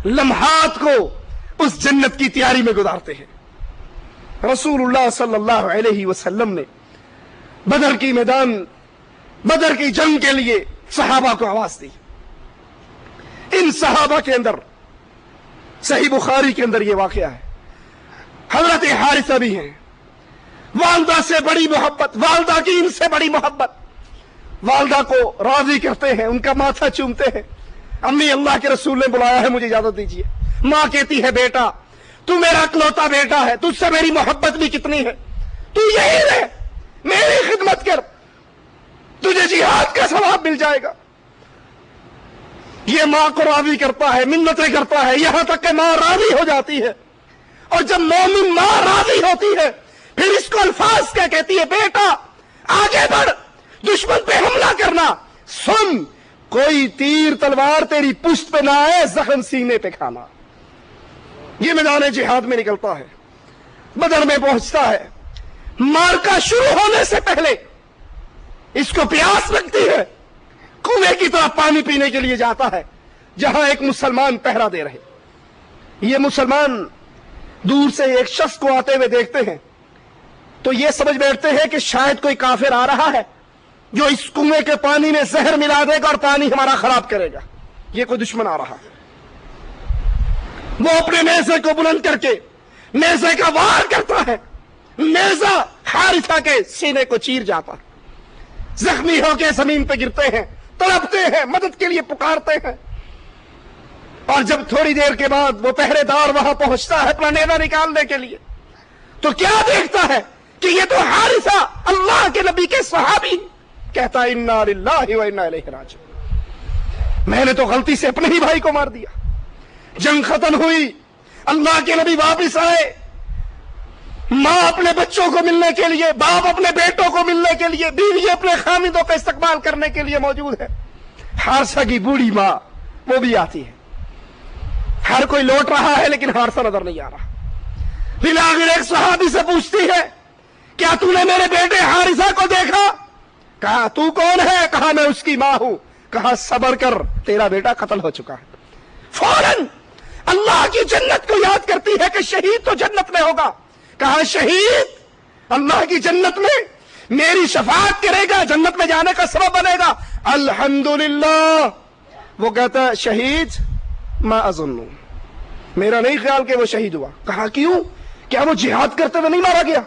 لمحات کو اس جنت کی تیاری میں گزارتے ہیں. رسول اللہ صلی اللہ علیہ وسلم نے بدر کی میدان، بدر کی جنگ کے لیے صحابہ کو آواز دی. ان صحابہ کے اندر صحیح بخاری کے اندر یہ واقعہ ہے، حضرت حارثہ بھی ہیں، والدہ سے بڑی محبت، والدہ کی ان سے بڑی محبت، والدہ کو راضی کرتے ہیں، ان کا ماتھا چومتے ہیں. امی اللہ کے رسول نے بلایا ہے، مجھے اجازت دیجیے. ماں کہتی ہے بیٹا تو میرا اکلوتا بیٹا ہے، تجھ سے میری محبت بھی کتنی ہے، تو یہی رہ، میری خدمت کر، تجھے جہاد کا ثواب مل جائے گا. یہ ماں کو راضی کرتا ہے، منتیں کرتا ہے، یہاں تک کہ ماں راضی ہو جاتی ہے. اور جب مومن ماں راضی ہوتی ہے پھر اس کو الفاظ کیا کہتی ہے؟ بیٹا آگے بڑھ، دشمن پہ حملہ کرنا، سن کوئی تیر تلوار تیری پشت پہ نہ آئے، زخم سینے پہ کھانا. یہ میدان جہاد میں نکلتا ہے، بدر میں پہنچتا ہے. مارکا شروع ہونے سے پہلے اس کو پیاس لگتی ہے، کنویں کی طرف پانی پینے کے لیے جاتا ہے جہاں ایک مسلمان پہرا دے رہے. یہ مسلمان دور سے ایک شخص کو آتے ہوئے دیکھتے ہیں تو یہ سمجھ بیٹھتے ہیں کہ شاید کوئی کافر آ رہا ہے جو اس کنویں کے پانی میں زہر ملا دے گا اور پانی ہمارا خراب کرے گا. یہ کوئی دشمن آ رہا ہے. وہ اپنے نیزے کو بلند کر کے نیزے کا وار کرتا ہے، نیزہ حارثہ کے سینے کو چیر جاتا، زخمی ہو کے زمین پہ گرتے ہیں، تڑپتے ہیں، مدد کے لیے پکارتے ہیں. اور جب تھوڑی دیر کے بعد وہ پہرے دار وہاں پہنچتا ہے اپنا نیزہ نکالنے کے لیے تو کیا دیکھتا ہے کہ یہ تو حارثہ اللہ کے نبی کے صحابی. کہتا ہے انا للہ و انا الیہ راجعون، میں نے تو غلطی سے اپنے ہی بھائی کو مار دیا. جنگ ختم ہوئی، اللہ کے نبی واپس آئے، ماں اپنے بچوں کو ملنے کے لیے، باپ اپنے بیٹوں کو ملنے کے لیے، بیوی اپنے خامندوں کا استقبال کرنے کے لیے موجود ہے. حارثہ کی بوڑھی ماں وہ بھی آتی ہے. ہر کوئی لوٹ رہا ہے لیکن حارثہ نظر نہیں آ رہا. بلاخر ایک صحابی سے پوچھتی ہے کیا تو نے میرے بیٹے حارثہ کو دیکھا؟ کہا تو کون ہے؟ کہا میں اس کی ماں ہوں. کہا صبر کر، تیرا بیٹا قتل ہو چکا ہے. فوراً اللہ کی جنت کو یاد کرتی ہے کہ شہید تو جنت میں ہوگا. کہا شہید اللہ کی جنت میں میری شفاعت کرے گا، جنت میں جانے کا سبب بنے گا. الحمدللہ. وہ کہتا ہے شہید ما اظن، میرا نہیں خیال کہ وہ شہید ہوا. کہا کیوں؟ کیا وہ جہاد کرتے ہوئے نہیں مارا گیا؟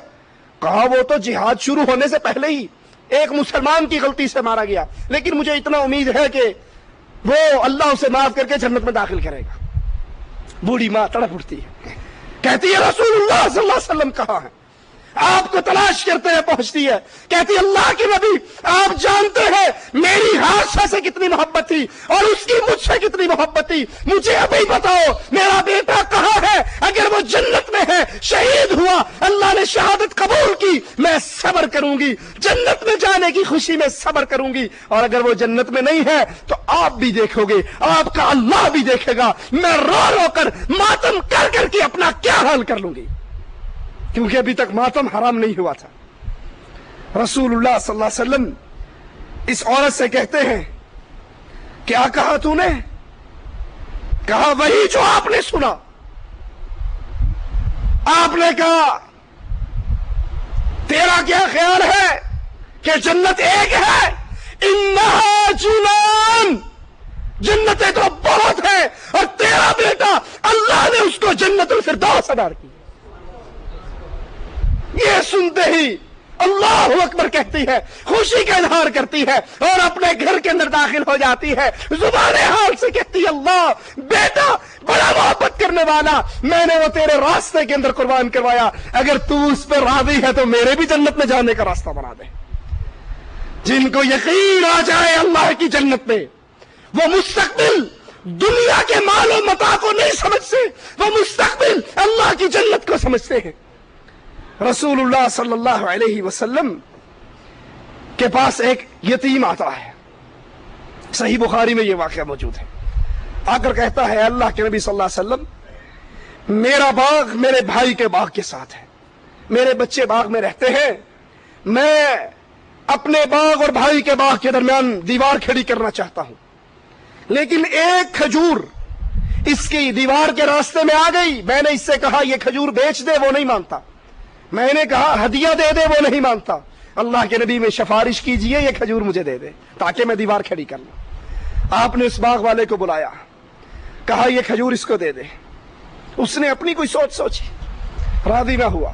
کہا وہ تو جہاد شروع ہونے سے پہلے ہی ایک مسلمان کی غلطی سے مارا گیا، لیکن مجھے اتنا امید ہے کہ وہ اللہ اسے معاف کر کے جنت میں داخل کرے گا۔ بوڑھی ماں تڑپ اٹھتی ہے، کہتی ہے رسول اللہ صلی اللہ علیہ وسلم کہاں ہے؟ آپ کو تلاش کرتے ہیں پہنچتی ہے، کہتی اللہ کے نبی آپ جانتے ہیں میری حادثہ سے کتنی محبت تھی اور اس کی مجھ سے کتنی محبت تھی، مجھے ابھی بتاؤ میرا بیٹا کہاں ہے؟ اگر وہ جنت میں ہے، شہید ہوا، اللہ نے شہادت قبول کی، میں صبر کروں گی، جنت میں جانے کی خوشی میں صبر کروں گی، اور اگر وہ جنت میں نہیں ہے تو آپ بھی دیکھو گے، آپ کا اللہ بھی دیکھے گا، میں رو رو کر ماتم کر کر کے اپنا کیا حال کر لوں گی، کیونکہ ابھی تک ماتم حرام نہیں ہوا تھا۔ رسول اللہ صلی اللہ علیہ وسلم اس عورت سے کہتے ہیں کیا کہا تو نے؟ کہا وہی جو آپ نے سنا۔ آپ نے کہا تیرا کیا خیال ہے کہ جنت ایک ہے؟ انہا جنان، جنتیں تو بہت ہیں، اور تیرا بیٹا اللہ نے اس کو جنت الفردوس عطا کی۔ یہ سنتے ہی اللہ اکبر کہتی ہے، خوشی کا اظہار کرتی ہے اور اپنے گھر کے اندر داخل ہو جاتی ہے، زبان حال سے کہتی ہے اللہ بیٹا بڑا محبت کرنے والا، میں نے وہ تیرے راستے کے اندر قربان کروایا، اگر تو اس پہ راضی ہے تو میرے بھی جنت میں جانے کا راستہ بنا دے۔ جن کو یقین آ جائے اللہ کی جنت میں، وہ مستقبل دنیا کے مال و متاع کو نہیں سمجھتے، وہ مستقبل اللہ کی جنت کو سمجھتے ہیں۔ رسول اللہ صلی اللہ علیہ وسلم کے پاس ایک یتیم آتا ہے، صحیح بخاری میں یہ واقعہ موجود ہے، آ کر کہتا ہے اللہ کے نبی صلی اللہ علیہ وسلم میرا باغ میرے بھائی کے باغ کے ساتھ ہے، میرے بچے باغ میں رہتے ہیں، میں اپنے باغ اور بھائی کے باغ کے درمیان دیوار کھڑی کرنا چاہتا ہوں، لیکن ایک کھجور اس کی دیوار کے راستے میں آ گئی، میں نے اس سے کہا یہ کھجور بیچ دے، وہ نہیں مانتا، میں نے کہا ہدیہ دے دے، وہ نہیں مانتا، اللہ کے نبی میں سفارش کیجئے یہ کھجور مجھے دے دے تاکہ میں دیوار کھڑی کر لوں۔ آپ نے اس باغ والے کو بلایا، کہا یہ کھجور اس کو دے دے، اس نے اپنی کوئی سوچ سوچی، راضی نہ ہوا،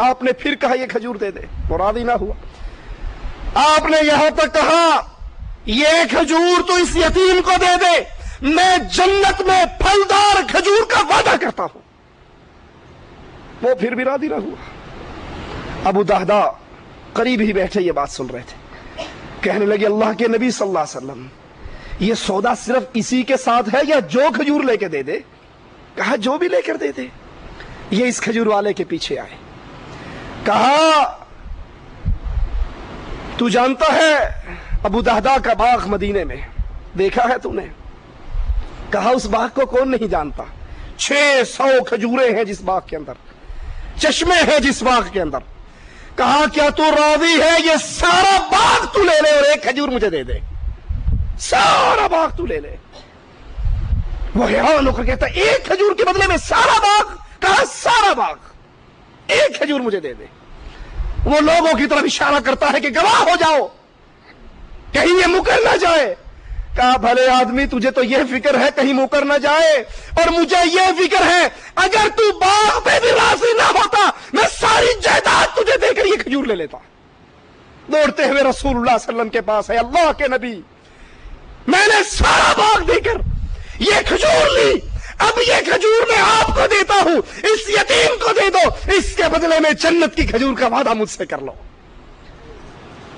آپ نے پھر کہا یہ کھجور دے دے، وہ راضی نہ ہوا، آپ نے یہاں تک کہا یہ کھجور تو اس یتیم کو دے دے، میں جنت میں پھلدار کھجور کا وعدہ کرتا ہوں، وہ پھر بھی راضی نہ ہوا۔ ابو دہدا قریب ہی بیٹھے یہ بات سن رہے تھے، کہنے لگے اللہ کے نبی صلی اللہ علیہ وسلم یہ سودا صرف اسی کے ساتھ ہے یا جو کھجور لے کے دے دے؟ کہا جو بھی لے کر دے دے۔ یہ اس کھجور والے کے پیچھے آئے، کہا تو جانتا ہے ابو دہدا کا باغ مدینے میں دیکھا ہے تو نے؟ کہا اس باغ کو کون نہیں جانتا، 600 کھجوریں ہیں جس باغ کے اندر، چشمے ہیں جس باغ کے اندر، کہا کیا تو راضی ہے یہ سارا باغ تو لے لے اور ایک کھجور مجھے دے دے، سارا باغ تو لے لے۔ وہ حیران ہو کر کہتا ایک کھجور کے بدلے میں سارا باغ؟ کہا سارا باغ، ایک کھجور مجھے دے دے۔ وہ لوگوں کی طرف اشارہ کرتا ہے کہ گواہ ہو جاؤ کہیں یہ مکر نہ جائے۔ کہا بھلے آدمی تجھے تو یہ فکر ہے کہیں مکر نہ جائے، اور مجھے یہ فکر ہے اگر تو باغ پہ بھی راضی نہ ہوتا میں ساری جائیداد تجھے دے کر یہ کھجور لے لیتا۔ دوڑتے ہوئے رسول اللہ صلی اللہ علیہ وسلم کے پاس ہے، اللہ کے نبی میں نے سارا باغ دے کر یہ کھجور لی، اب یہ کھجور میں آپ کو دیتا ہوں، اس یتیم کو دے دو، اس کے بدلے میں جنت کی کھجور کا وعدہ مجھ سے کر لو۔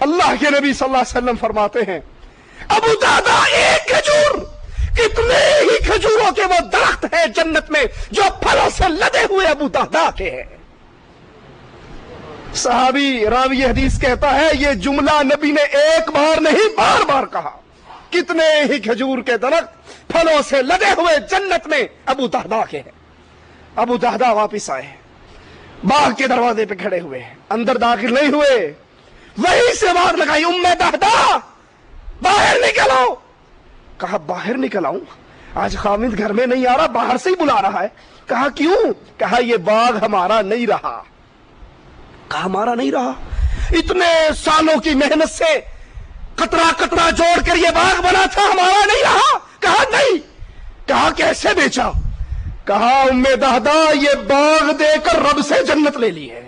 اللہ کے نبی صلی اللہ علیہ وسلم فرماتے ہیں ابو دہدا ایک کھجور کتنے ہی کھجوروں کے وہ درخت ہیں جنت میں جو پھلوں سے لدے ہوئے ابو دہدا کے ہیں۔ صحابی راوی حدیث کہتا ہے یہ جملہ نبی نے ایک بار نہیں بار بار کہا، کتنے ہی کھجور کے درخت پھلوں سے لدے ہوئے جنت میں ابو دہدا کے ہیں۔ ابو دہدا واپس آئے، باغ کے دروازے پہ کھڑے ہوئے، اندر داخل نہیں ہوئے، وہیں سے آواز لگائی ام دہدا باہر نکل آؤ۔ کہا باہر نکل آؤں؟ آج خامد گھر میں نہیں آ رہا، باہر سے ہی بلا رہا ہے۔ کہا کیوں؟ کہا یہ باغ ہمارا نہیں رہا۔ کہا ہمارا نہیں رہا؟ اتنے سالوں کی محنت سے قطرہ قطرہ جوڑ کر یہ باغ بنا تھا، ہمارا نہیں رہا؟ کہا نہیں۔ کہا کیسے بیچا؟ کہا ام دہدا یہ باغ دے کر رب سے جنت لے لی ہے۔ اب یہ کھجور والے نے کہا ام دہدا یہ باغ ہمارا نہیں رہا، ہمارا نہیں رہا؟ کہا ہمارا نہیں رہا؟ اتنے سالوں کی محنت سے قطرہ قطرہ جوڑ کر یہ باغ بنا تھا، ہمارا نہیں رہا؟ کہا نہیں۔ کہا کیسے بیچا؟ کہا ام دہدا یہ باغ دے کر رب سے جنت لے لی ہے۔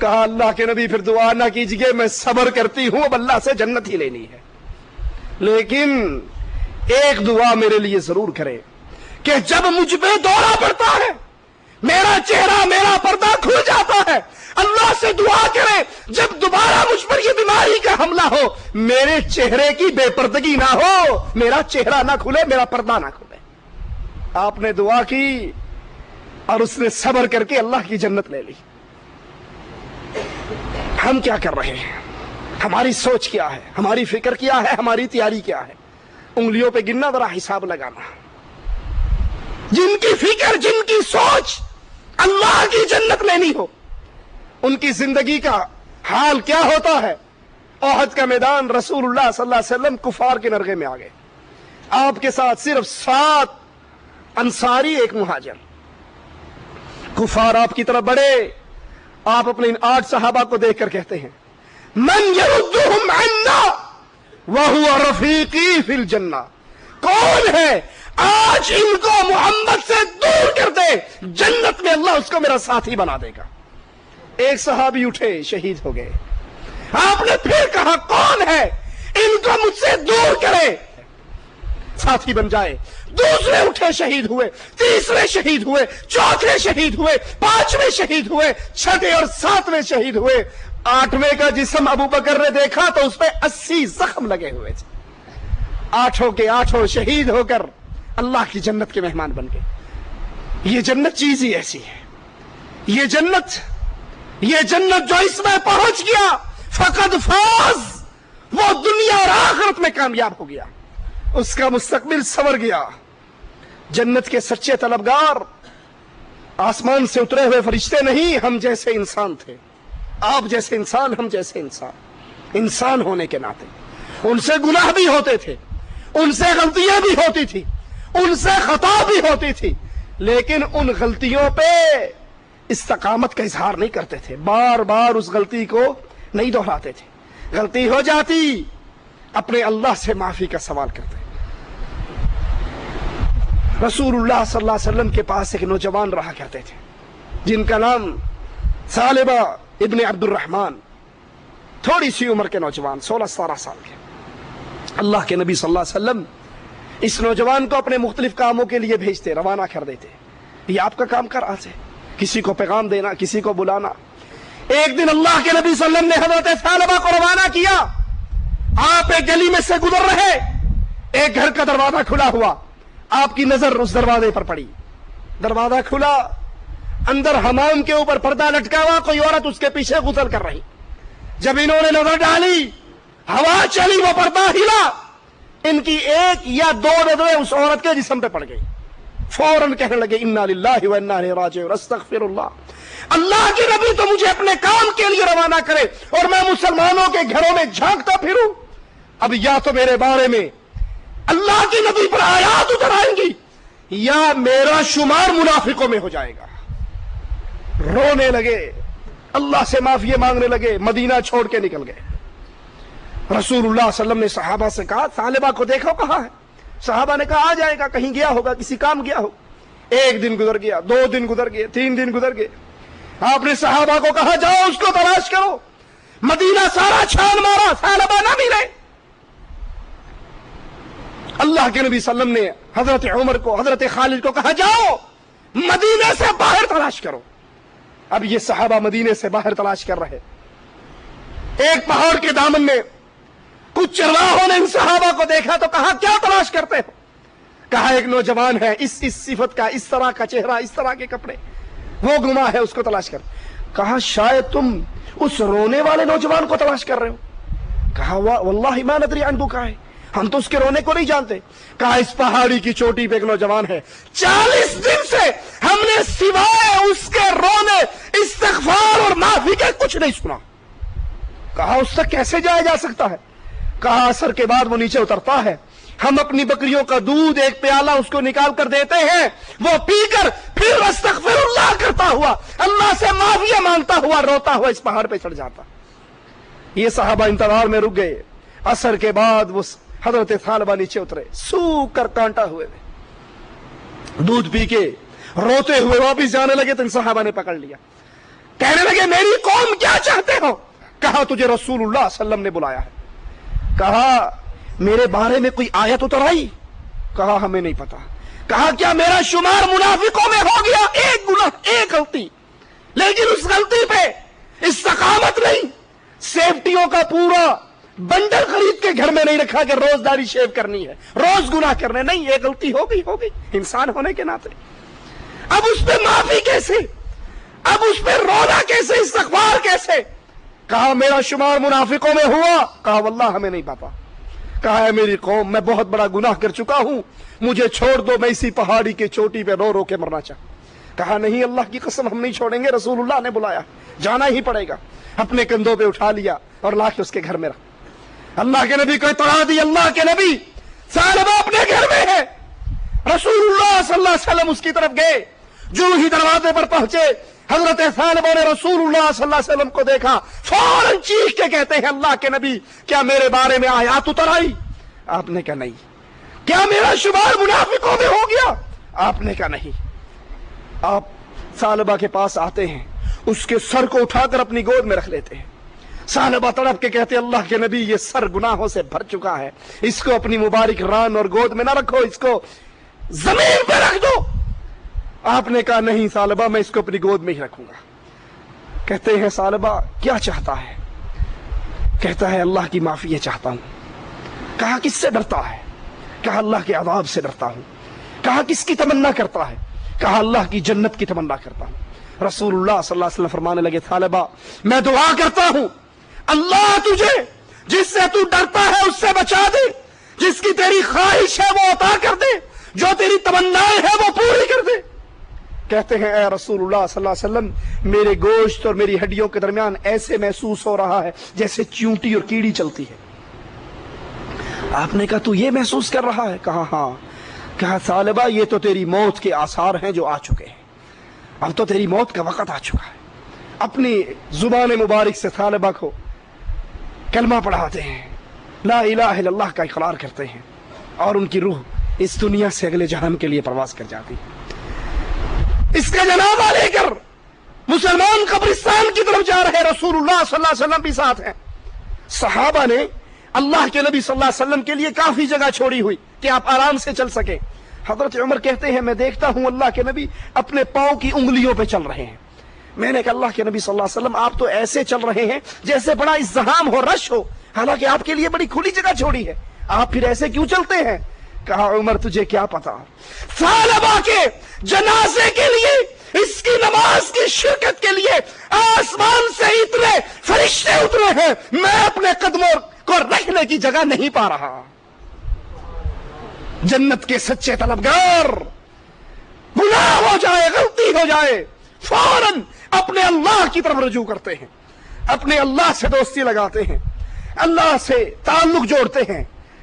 کہا اللہ کے نبی پھر دعا نہ کیجئے، میں صبر کرتی ہوں، اب اللہ سے جنت ہی لینی ہے، لیکن ایک دعا میرے لیے ضرور کرے کہ جب مجھ پہ دورہ پڑتا ہے، میرا چہرہ، میرا پردہ کھل جاتا ہے، اللہ سے دعا کرے جب دوبارہ مجھ پر یہ بیماری کا حملہ ہو، میرے چہرے کی بے پردگی نہ ہو، میرا چہرہ نہ کھلے، میرا پردہ نہ کھلے۔ آپ نے دعا کی اور اس نے صبر کر کے اللہ کی جنت لے لی۔ ہم کیا کر رہے ہیں؟ ہماری سوچ کیا ہے؟ ہماری فکر کیا ہے؟ ہماری تیاری کیا ہے؟ انگلیوں پہ گننا، ذرا حساب لگانا۔ جن کی فکر، جن کی سوچ اللہ کی جنت لینی ہو، ان کی زندگی کا حال کیا ہوتا ہے؟ احد کا میدان، رسول اللہ صلی اللہ علیہ وسلم کفار کے نرغے میں آ گئے، آپ کے ساتھ صرف 7 انصاری، 1 مہاجر۔ کفار آپ کی طرف بڑھے، آپ اپنے ان 8 صحابہ کو دیکھ کر کہتے ہیں من یردہم عنا وہو رفیقی فی الجنہ، کون ہے آج ان کو محمد سے دور کر دے، جنت میں اللہ اس کو میرا ساتھی بنا دے گا۔ ایک صحابی اٹھے، شہید ہو گئے۔ آپ نے پھر کہا کون ہے ان کو مجھ سے دور کرے، ساتھی بن جائے۔ دوسرے اٹھے، شہید ہوئے، تیسرے شہید ہوئے، چوتھے شہید ہوئے، 5ویں شہید ہوئے، 6 اور 7ویں شہید ہوئے۔ 8ویں کا جسم ابو بکر نے دیکھا تو اس پہ 80 زخم لگے ہوئے تھے۔ 8 کے 8 شہید ہو کر اللہ کی جنت کے مہمان بن گئے۔ یہ جنت چیز ہی ایسی ہے، یہ جنت جو اس میں پہنچ گیا فقد فاز، وہ دنیا اور آخرت میں کامیاب ہو گیا، اس کا مستقبل سنور گیا۔ جنت کے سچے طلبگار آسمان سے اترے ہوئے فرشتے نہیں، ہم جیسے انسان تھے، آپ جیسے انسان، ہم جیسے انسان ہونے کے ناطے ان سے گناہ بھی ہوتے تھے، ان سے غلطیاں بھی ہوتی تھی، ان سے خطا بھی ہوتی تھی، لیکن ان غلطیوں پہ استقامت کا اظہار نہیں کرتے تھے، بار بار اس غلطی کو نہیں دہراتے تھے۔ غلطی ہو جاتی، اپنے اللہ سے معافی کا سوال کرتے۔ رسول اللہ صلی اللہ علیہ وسلم کے پاس ایک نوجوان رہا کرتے تھے جن کا نام ثعلبہ ابن عبد الرحمن، تھوڑی سی عمر کے نوجوان، 16-17 سال کے۔ اللہ کے نبی صلی اللہ علیہ وسلم اس نوجوان کو اپنے مختلف کاموں کے لیے بھیجتے، روانہ کر دیتے، یہ آپ کا کام کر آج ہے، کسی کو پیغام دینا، کسی کو بلانا۔ ایک دن اللہ کے نبی صلی اللہ علیہ وسلم نے حضرت ثعلبہ کو روانہ کیا۔ آپ ایک گلی میں سے گزر رہے، ایک گھر کا دروازہ کھلا ہوا، آپ کی نظر اس دروازے پر پڑی۔ دروازہ کھلا، اندر حمام کے اوپر پردہ لٹکا ہوا کوئی عورت اس کے پیچھے غسل کر رہی۔ جب انہوں نے نظر ڈالی، ہوا چلی، وہ پردہ ہلا، ان کی 1 یا 2 نظریں اس عورت کے جسم پہ پڑ گئی۔ فوراً کہنے لگے انا للہ و انا الیہ راجعون، استغفر اللہ، اللہ کے نبی تو مجھے اپنے کام کے لیے روانہ کرے اور میں مسلمانوں کے گھروں میں جھانکتا پھروں، اب یا تو میرے بارے میں اللہ کے نبی پر آیات اتر آئیں گی یا میرا شمار منافقوں میں ہو جائے گا۔ رونے لگے، اللہ سے معافی مانگنے لگے، مدینہ چھوڑ کے نکل گئے۔ رسول اللہ صلی اللہ علیہ وسلم نے صحابہ سے کہا ثعلبہ کو دیکھو کہاں ہے؟ صحابہ نے کہا آ جائے گا، کہیں گیا ہوگا، کسی کام گیا ہو۔ 1 دن گزر گیا، 2 دن گزر گئے، 3 دن گزر گئے۔ آپ نے صحابہ کو کہا جاؤ اس کو تلاش کرو۔ مدینہ سارا چھان مارا، ثعلبہ نہ ملے۔ اللہ کے نبی صلی اللہ علیہ وسلم نے حضرت عمر کو، حضرت خالد کو کہا جاؤ مدینے سے باہر تلاش کرو۔ اب یہ صحابہ مدینے سے باہر تلاش کر رہے۔ ایک پہاڑ کے دامن میں کچھ چرواہوں نے ان صحابہ کو دیکھا تو کہا کیا تلاش کرتے ہو؟ کہا ایک نوجوان ہے، اس صفت کا، اس طرح کا چہرہ، اس طرح کے کپڑے، وہ گما ہے، اس کو تلاش کر۔ کہا شاید تم اس رونے والے نوجوان کو تلاش کر رہے ہو۔ کہا واللہ ما ندری عن بکائے، ہم تو اس کے رونے کو نہیں جانتے۔ کہا اس پہاڑی کی چوٹی پہ ایک نوجوان ہے، 40 دن سے ہم نے سوائے اس کے رونے، استغفار اور معافی کے کچھ نہیں سنا۔ کہا اس تک کیسے جایا جا سکتا ہے؟ کہا عصر کے بعد وہ نیچے اترتا ہے، ہم اپنی بکریوں کا دودھ 1 پیالہ اس کو نکال کر دیتے ہیں، وہ پی کر پھر استغفر اللہ کرتا ہوا، اللہ سے معافی مانگتا ہوا، روتا ہوا اس پہاڑ پہ چڑھ جاتا۔ یہ صحابہ انتظار میں رک گئے۔ عصر کے بعد وہ حضرت ثعلبہ نیچے اترے، سوکھ کر کانٹا ہوئے، دودھ پی کے روتے ہوئے واپس جانے لگے تو ان صحابہ نے پکڑ لیا۔ کہنے لگے میری قوم کیا چاہتے ہو؟ کہا تجھے رسول اللہ صلی اللہ علیہ وسلم نے بلایا ہے۔ کہا میرے بارے میں کوئی آیت اتر آئی؟ کہا ہمیں نہیں پتا۔ کہا کیا میرا شمار منافقوں میں ہو گیا؟ ایک گناہ، ایک غلطی، لیکن اس غلطی پہ استقامت نہیں، سیفٹیوں کا پورا بنڈل خرید کے گھر میں نہیں رکھا کہ روز داڑھی شیو کرنی ہے، روز گناہ کرنے نہیں، یہ غلطی ہو گئی انسان ہونے کے ناطے۔ اب اس پہ معافی کیسے؟ اب اس پہ رونا کیسے؟ استغفار کیسے؟ کہا میرا شمار منافقوں میں ہوا؟ کہا واللہ ہمیں نہیں پتا۔ کہا ہے میری قوم میں بہت بڑا گناہ کر چکا ہوں، مجھے چھوڑ دو، میں اسی پہاڑی کی چوٹی پہ رو رو کے مرنا چاہتا۔ کہا نہیں اللہ کی قسم ہم نہیں چھوڑیں گے، رسول اللہ نے بلایا، جانا ہی پڑے گا۔ اپنے کندھوں پہ اٹھا لیا اور لا کے اس کے گھر میں رکھا۔ اللہ کے نبی کو اطلاع دی، اللہ کے نبی ثعلبہ اپنے گھر میں ہے۔ رسول اللہ صلی اللہ علیہ وسلم اس کی طرف گئے، جو ہی دروازے پر پہنچے حضرت ثعلبہ نے رسول اللہ صلی اللہ علیہ وسلم کو دیکھا، فوراً چیخ کے کہتے ہیں اللہ کے نبی کیا میرے بارے میں آیات اتر آئی؟ آپ نے کہا نہیں۔ کیا میرا شمار منافقوں میں ہو گیا؟ آپ نے کہا نہیں۔ آپ ثعلبہ کے پاس آتے ہیں، اس کے سر کو اٹھا کر اپنی گود میں رکھ لیتے ہیں۔ ثعلبہ تڑپ کے کہتے اللہ کے نبی یہ سر گناہوں سے بھر چکا ہے، اس کو اپنی مبارک ران اور گود میں نہ رکھو، اس کو زمین پہ رکھ دو۔ آپ نے کہا نہیں ثعلبہ میں اس کو اپنی گود میں ہی رکھوں گا۔ کہتے ہیں ثعلبہ کیا چاہتا ہے؟ کہتا ہے اللہ کی معافی چاہتا ہوں۔ کہا کس سے ڈرتا ہے؟ کہا اللہ کے عذاب سے ڈرتا ہوں۔ کہا کس کی تمنا کرتا ہے؟ کہا اللہ کی جنت کی تمنا کرتا ہوں۔ رسول اللہ صلی اللہ علیہ وسلم فرمانے لگے ثعلبہ میں دعا کرتا ہوں اللہ تجھے جس سے تو ڈرتا ہے اس سے بچا دے، جس کی تیری خواہش ہے وہ عطا کر دے، جو تیری تمنائیں ہیں وہ پوری کر دے۔ کہتے ہیں اے رسول اللہ صلی اللہ علیہ وسلم میرے گوشت اور میری ہڈیوں کے درمیان ایسے محسوس ہو رہا ہے جیسے چیونٹی اور کیڑی چلتی ہے۔ آپ نے کہا تو یہ محسوس کر رہا ہے؟ کہا ہاں۔ کہا ثعلبہ یہ تو تیری موت کے آثار ہیں جو آ چکے ہیں، اب تو تیری موت کا وقت آ چکا ہے۔ اپنی زبان مبارک سے ثعلبہ کو کلمہ پڑھاتے ہیں، لا الہ الا اللہ کا اقرار کرتے ہیں، اور ان کی روح اس دنیا سے اگلے جہان کے لیے پرواز کر جاتی ہے۔ اس کا جنازہ لے کر مسلمان قبرستان کی طرف جا رہے، رسول اللہ صلی اللہ علیہ وسلم بھی ساتھ ہیں۔ صحابہ نے اللہ کے نبی صلی اللہ علیہ وسلم کے لیے کافی جگہ چھوڑی ہوئی کہ آپ آرام سے چل سکیں۔ حضرت عمر کہتے ہیں میں دیکھتا ہوں اللہ کے نبی اپنے پاؤں کی انگلیوں پہ چل رہے ہیں۔ میں نے کہا اللہ کے نبی صلی اللہ علیہ وسلم آپ تو ایسے چل رہے ہیں جیسے بڑا ازدحام ہو، رش ہو، حالانکہ آپ کے لیے بڑی کھلی جگہ چھوڑی ہے، آپ پھر ایسے کیوں چلتے ہیں؟ کہا عمر تجھے کیا پتا، ثعلبہ کے جنازے کے لیے، اس کی نماز کی شرکت کے لیے آسمان سے اتنے فرشتے اترے ہیں، میں اپنے قدموں کو رکھنے کی جگہ نہیں پا رہا۔ جنت کے سچے طلبگار گناہ ہو جائے، غلطی ہو جائے، فوراً اپنے اللہ کی طرف رجوع کرتے ہیں، اپنے اللہ سے دوستی لگاتے ہیں، اللہ سے تعلق جوڑتے ہیں۔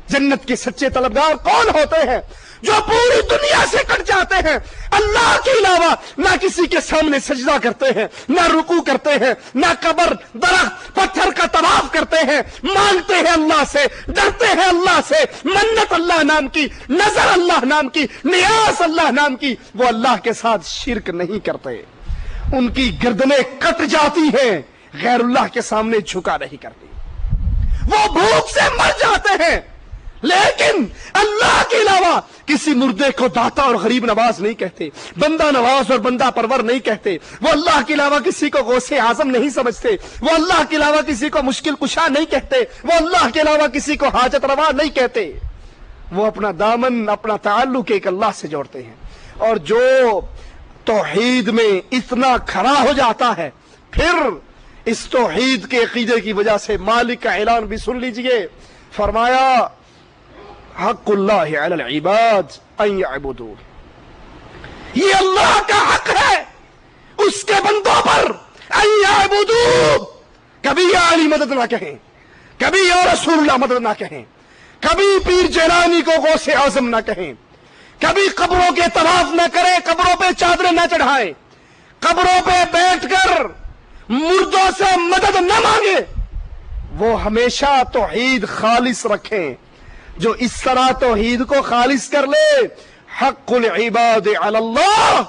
جنت کے سچے طلبگار کون ہوتے ہیں؟ جو پوری دنیا سے کٹ جاتے ہیں، اللہ کے علاوہ نہ کسی کے سامنے سجدہ کرتے ہیں، نہ رکوع کرتے ہیں، نہ قبر، درخت، پتھر کا طواف کرتے ہیں، مانگتے ہیں اللہ سے، ڈرتے ہیں اللہ سے، منت اللہ نام کی، نظر اللہ نام کی، نیاز اللہ نام کی، وہ اللہ کے ساتھ شرک نہیں کرتے، ان کی گردنیں کٹ جاتی ہیں، غیر اللہ کے سامنے جھکا نہیں کرتی، وہ بھوک سے مر جاتے ہیں، لیکن اللہ کے علاوہ کسی مردے کو داتا اور غریب نواز نہیں کہتے، بندہ نواز اور بندہ پرور نہیں کہتے، وہ اللہ کے علاوہ کسی کو غوث اعظم نہیں سمجھتے، وہ اللہ کے علاوہ کسی کو مشکل کشا نہیں کہتے، وہ اللہ کے علاوہ کسی کو حاجت روا نہیں کہتے، وہ اپنا دامن، اپنا تعلق ایک اللہ سے جوڑتے ہیں۔ اور جو توحید میں اتنا کھڑا ہو جاتا ہے، پھر اس توحید کے عقیدے کی وجہ سے مالک کا اعلان بھی سن لیجئے، فرمایا حق اللہ علی العباد ان یعبدوہ، یہ اللہ کا حق ہے اس کے بندوں پر، ان یعبدوہ، کبھی یا علی مدد نہ کہیں، کبھی یا رسول اللہ مدد نہ کہیں، کبھی پیر جیلانی کو غوث اعظم نہ کہیں، کبھی قبروں کے طواف نہ کریں، قبروں پہ چادریں نہ چڑھائیں، قبروں پہ بیٹھ کر مردوں سے مدد نہ مانگے، وہ ہمیشہ توحید خالص رکھیں۔ جو اس طرح توحید کو خالص کر لے، حق العباد علی اللہ،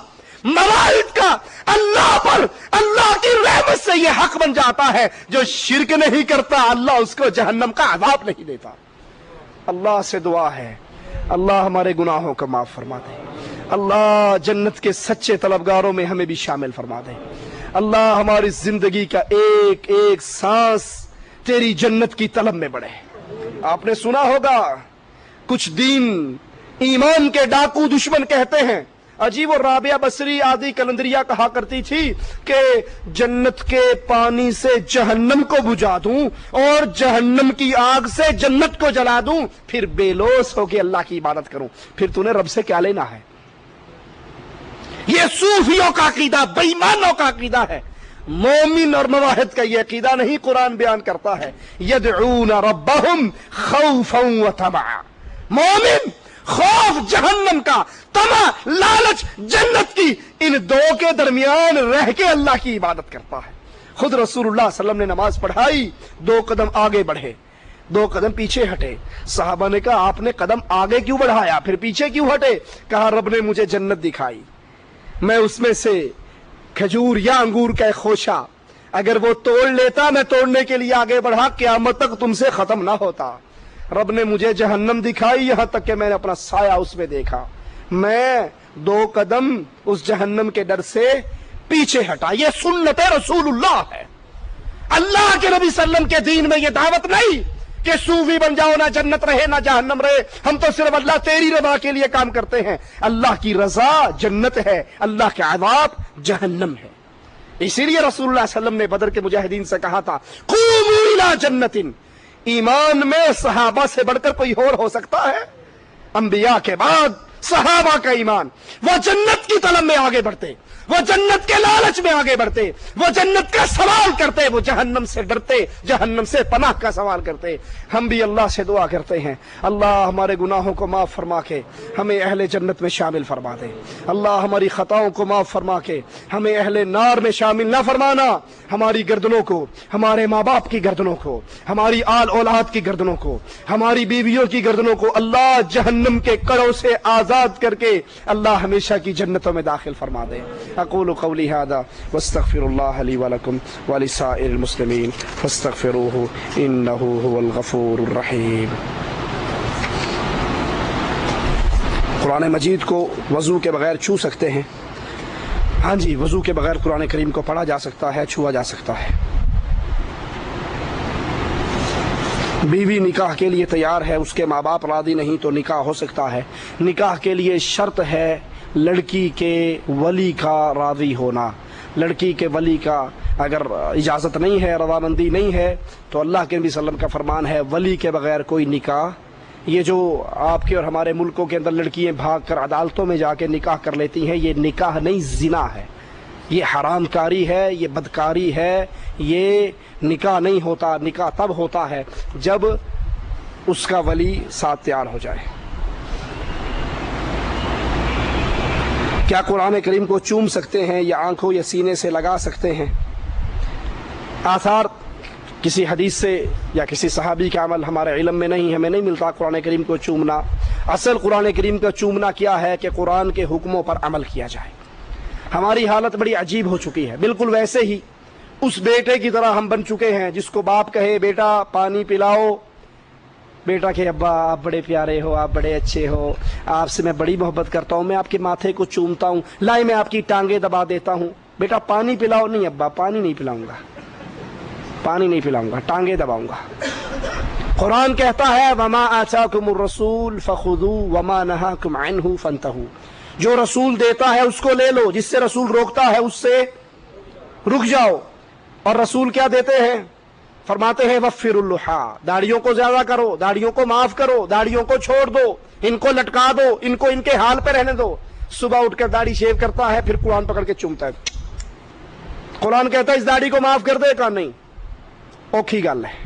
مواعید کا اللہ پر اللہ کی رحمت سے یہ حق بن جاتا ہے، جو شرک نہیں کرتا اللہ اس کو جہنم کا عذاب نہیں دیتا۔ اللہ سے دعا ہے اللہ ہمارے گناہوں کو معاف فرما دے، اللہ جنت کے سچے طلبگاروں میں ہمیں بھی شامل فرما دے، اللہ ہماری زندگی کا ایک ایک سانس تیری جنت کی طلب میں بڑھے۔ آپ نے سنا ہوگا کچھ دین ایمان کے ڈاکو دشمن کہتے ہیں، عجیب، و رابعہ بصری آدھی کلندریہ کہا کرتی تھی کہ جنت کے پانی سے جہنم کو بجھا دوں اور جہنم کی آگ سے جنت کو جلا دوں، پھر بے لوث ہو کے اللہ کی عبادت کروں، پھر تو نے رب سے کیا لینا ہے؟ یہ صوفیوں کا عقیدہ، بے ایمانوں کا عقیدہ ہے۔ مومن اور موحد کا یہ عقیدہ نہیں، قرآن بیان کرتا ہے یدعون ربہم خوفا وطمعا۔ مومن خوف جہنم کا، طمع لالچ جنت کی، ان دو کے درمیان رہ کے اللہ کی عبادت کرتا ہے۔ خود رسول اللہ صلی اللہ علیہ وسلم نے نماز پڑھائی، 2 قدم آگے بڑھے، 2 قدم پیچھے ہٹے۔ صحابہ نے کہا آپ نے قدم آگے کیوں بڑھایا، پھر پیچھے کیوں ہٹے؟ کہا رب نے مجھے جنت دکھائی، میں اس میں سے کھجور یا انگور کا ایک خوشہ اگر وہ توڑ لیتا، میں توڑنے کے لیے آگے بڑھا، قیامت تک تم سے ختم نہ ہوتا۔ رب نے مجھے جہنم دکھائی، یہاں تک کہ میں نے اپنا سایہ اس میں دیکھا، میں 2 قدم اس جہنم کے ڈر سے پیچھے ہٹا۔ یہ سنت رسول اللہ ہے۔ اللہ کے نبی صلی اللہ علیہ وسلم کے دین میں یہ دعوت نہیں کہ صوفی بن جاؤ، نہ جنت رہے نہ جہنم رہے، ہم تو صرف اللہ تیری رضا کے لیے کام کرتے ہیں۔ اللہ کی رضا جنت ہے، اللہ کے عذاب جہنم ہے۔ اسی لیے رسول اللہ صلی اللہ علیہ وسلم نے بدر کے مجاہدین سے کہا تھا قوموا الی جنت۔ ایمان میں صحابہ سے بڑھ کر کوئی اور ہو سکتا ہے؟ انبیاء کے بعد صحابہ کا ایمان، وہ جنت کی طلب میں آگے بڑھتے، وہ جنت کے لالچ میں آگے بڑھتے، وہ جنت کا سوال کرتے، وہ جہنم سے ڈرتے، جہنم سے پناہ کا سوال کرتے۔ ہم بھی اللہ سے دعا کرتے ہیں اللہ ہمارے گناہوں کو معاف فرما کے ہمیں اہل جنت میں شامل فرما دے، اللہ ہماری خطاؤں کو معاف فرما کے ہمیں اہل نار میں شامل نہ فرمانا، ہماری گردنوں کو، ہمارے ماں باپ کی گردنوں کو، ہماری آل اولاد کی گردنوں کو، ہماری بیویوں کی گردنوں کو اللہ جہنم کے کڑوں سے آزاد کر کے اللہ ہمیشہ کی جنتوں میں داخل فرما دے۔ اقول قولی هذا واستغفر الله لي ولكم ولسائر المسلمين فاستغفروه انه هو الغفور الرحیم۔ قرآن مجید کو وضو کے بغیر چھو سکتے ہیں؟ ہاں جی، وضو کے بغیر قرآن کریم کو پڑھا جا سکتا ہے، چھوا جا سکتا ہے۔ بیوی نکاح کے لیے تیار ہے، اس کے ماں باپ راضی نہیں تو نکاح ہو سکتا ہے۔ نکاح کے لیے شرط ہے لڑکی کے ولی کا راضی ہونا۔ لڑکی کے ولی کا اگر اجازت نہیں ہے، رضامندی نہیں ہے، تو اللہ کے نبی صلی اللہ علیہ وسلم کا فرمان ہے ولی کے بغیر کوئی نکاح۔ یہ جو آپ کے اور ہمارے ملکوں کے اندر لڑکیاں بھاگ کر عدالتوں میں جا کے نکاح کر لیتی ہیں، یہ نکاح نہیں، زنا ہے، یہ حرام کاری ہے، یہ بدکاری ہے، یہ نکاح نہیں ہوتا۔ نکاح تب ہوتا ہے جب اس کا ولی ساتھ تیار ہو جائے۔ کیا قرآن کریم کو چوم سکتے ہیں یا آنکھوں یا سینے سے لگا سکتے ہیں؟ آثار کسی حدیث سے یا کسی صحابی کا عمل ہمارے علم میں نہیں، ہمیں نہیں ملتا قرآن کریم کو چومنا۔ اصل قرآن کریم کا چومنا کیا ہے کہ قرآن کے حکموں پر عمل کیا جائے۔ ہماری حالت بڑی عجیب ہو چکی ہے، بالکل ویسے ہی اس بیٹے کی طرح ہم بن چکے ہیں جس کو باپ کہے بیٹا پانی پلاؤ، بیٹا کہ ابا آپ بڑے پیارے ہو، آپ بڑے اچھے ہو، آپ سے میں بڑی محبت کرتا ہوں، میں آپ کے ماتھے کو چومتا ہوں، لائے میں آپ کی ٹانگیں دبا دیتا ہوں، بیٹا پانی پلاؤ۔ نہیں ابا پانی نہیں پلاؤں گا، پانی نہیں پلاؤں گا، ٹانگیں دباؤں گا۔ قرآن کہتا ہے وما آتاکم الرسول فخذوا وما نہاکم عنہ فانتہوا، جو رسول دیتا ہے اس کو لے لو، جس سے رسول روکتا ہے اس سے رک جاؤ۔ اور رسول کیا دیتے ہیں؟ فرماتے ہیں وفر اللحا، داڑھیوں کو زیادہ کرو، داڑھیوں کو معاف کرو، داڑھیوں کو چھوڑ دو، ان کو لٹکا دو، ان کو ان کے حال پہ رہنے دو۔ صبح اٹھ کر داڑھی شیو کرتا ہے، پھر قرآن پکڑ کے چومتا ہے۔ قرآن کہتا ہے اس داڑھی کو معاف کر دے، کہا نہیں، اوکھی گل ہے۔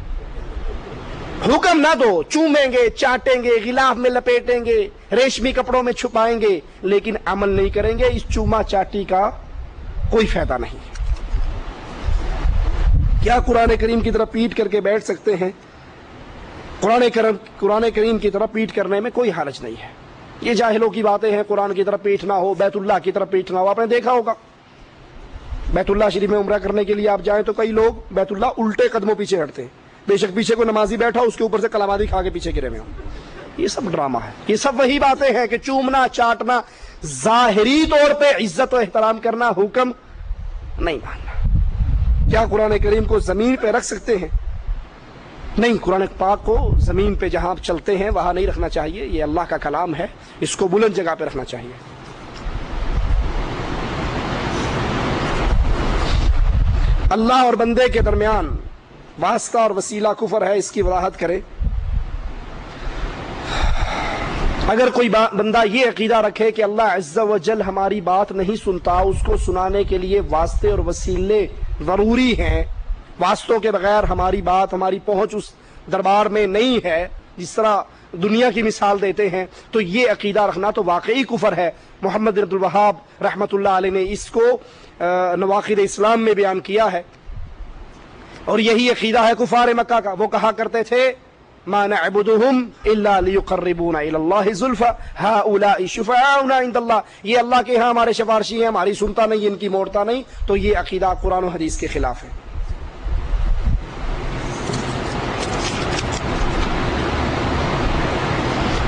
حکم نہ دو، چومیں گے، چاٹیں گے، غلاف میں لپیٹیں گے، ریشمی کپڑوں میں چھپائیں گے، لیکن عمل نہیں کریں گے، اس چوما چاٹی کا کوئی فائدہ نہیں۔ کیا قرآن کریم کی طرف پیٹ کر کے بیٹھ سکتے ہیں؟ قرآن کریم کی طرف پیٹ کرنے میں کوئی حرج نہیں ہے۔ یہ جاہلوں کی باتیں ہیں، قرآن کی طرف پیٹھ نہ ہو، بیت اللہ کی طرف پیٹھ نہ ہو. آپ نے دیکھا ہوگا بیت اللہ شریف میں عمرہ کرنے کے لیے آپ جائیں تو کئی لوگ بیت اللہ الٹے قدموں پیچھے ہٹتے ہیں، بے شک پیچھے کوئی نمازی بیٹھا اس کے اوپر سے کلامادی کھا کے پیچھے گرے ہوئے ہوں. یہ سب ڈرامہ ہے. یہ سب وہی باتیں ہیں کہ چومنا چاٹنا، ظاہری طور پہ عزت و احترام کرنا، حکم نہیں ماننا. کیا قرآن کریم کو زمین پہ رکھ سکتے ہیں؟ نہیں، قرآن پاک کو زمین پہ جہاں آپ چلتے ہیں وہاں نہیں رکھنا چاہیے. یہ اللہ کا کلام ہے، اس کو بلند جگہ پہ رکھنا چاہیے. اللہ اور بندے کے درمیان واسطہ اور وسیلہ کفر ہے، اس کی وضاحت کرے. اگر کوئی بندہ یہ عقیدہ رکھے کہ اللہ عز و جل ہماری بات نہیں سنتا، اس کو سنانے کے لیے واسطے اور وسیلے ضروری ہیں، واسطوں کے بغیر ہماری بات، ہماری پہنچ اس دربار میں نہیں ہے، جس طرح دنیا کی مثال دیتے ہیں، تو یہ عقیدہ رکھنا تو واقعی کفر ہے. محمد بن عبد الوہاب رحمۃ اللہ علیہ نے اس کو نواقض اسلام میں بیان کیا ہے، اور یہی عقیدہ ہے کفار مکہ کا. وہ کہا کرتے تھے ما نعبدهم الا ليقربونا الى الله زلفى هؤلاء شفعاؤنا عند الله. یہ اللہ کے ہاں ہمارے سفارشی ہیں، ہماری سنتا نہیں، ان کی موڑتا نہیں. تو یہ عقیدہ قرآن و حدیث کے خلاف ہے.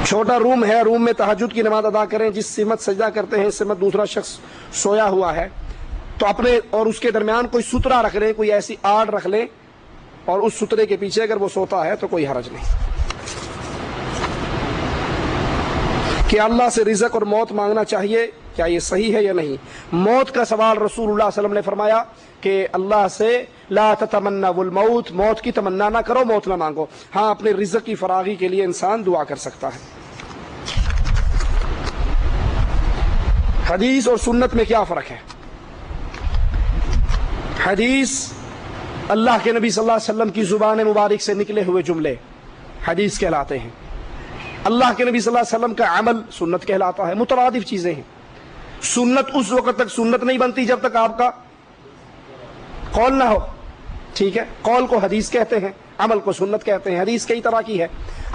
چھوٹا روم ہے، روم میں تہجد کی نماز ادا کریں، جس سمت سجدہ کرتے ہیں اس سمت دوسرا شخص سویا ہوا ہے، تو اپنے اور اس کے درمیان کوئی سترہ رکھ لیں، کوئی ایسی آڑ رکھ لیں، اور اس سترے کے پیچھے اگر وہ سوتا ہے تو کوئی حرج نہیں. کہ اللہ سے رزق اور موت مانگنا چاہیے، کیا یہ صحیح ہے یا نہیں؟ موت کا سوال رسول اللہ صلی اللہ علیہ وسلم نے فرمایا کہ اللہ سے لا تتمنوا الموت، موت کی تمنا نہ کرو، موت نہ مانگو. ہاں، اپنے رزق کی فراغی کے لیے انسان دعا کر سکتا ہے. حدیث اور سنت میں کیا فرق ہے؟ حدیث اللہ کے نبی صلی اللہ علیہ وسلم کی زبان مبارک سے نکلے ہوئے جملے حدیث کہلاتے ہیں. اللہ کے نبی صلی اللہ علیہ وسلم کا عمل سنت کہلاتا ہے. مترادف چیزیں ہیں. سنت اس وقت تک سنت نہیں بنتی جب تک آپ کا قول نہ ہو. ٹھیک ہے، قول کو حدیث کہتے ہیں، عمل کو سنت کہتے ہیں. حدیث کئی طرح کی ہے.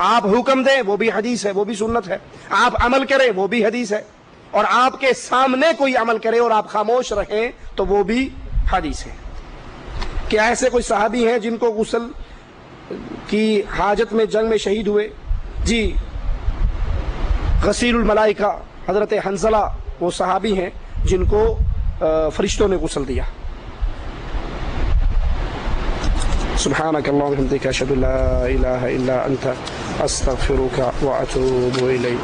آپ حکم دیں وہ بھی حدیث ہے، وہ بھی سنت ہے. آپ عمل کریں وہ بھی حدیث ہے. اور آپ کے سامنے کوئی عمل کرے اور آپ خاموش رہیں تو وہ بھی حدیث ہے. کیا ایسے کوئی صحابی ہیں جن کو غسل کی حاجت میں جنگ میں شہید ہوئے؟ جی، غسیل الملائکہ حضرت حنظلہ وہ صحابی ہیں جن کو فرشتوں نے غسل دیا. سبحانک اللہم و بحمدک اشہد ان لا الہ الا انت استغفرک واتوب الیک.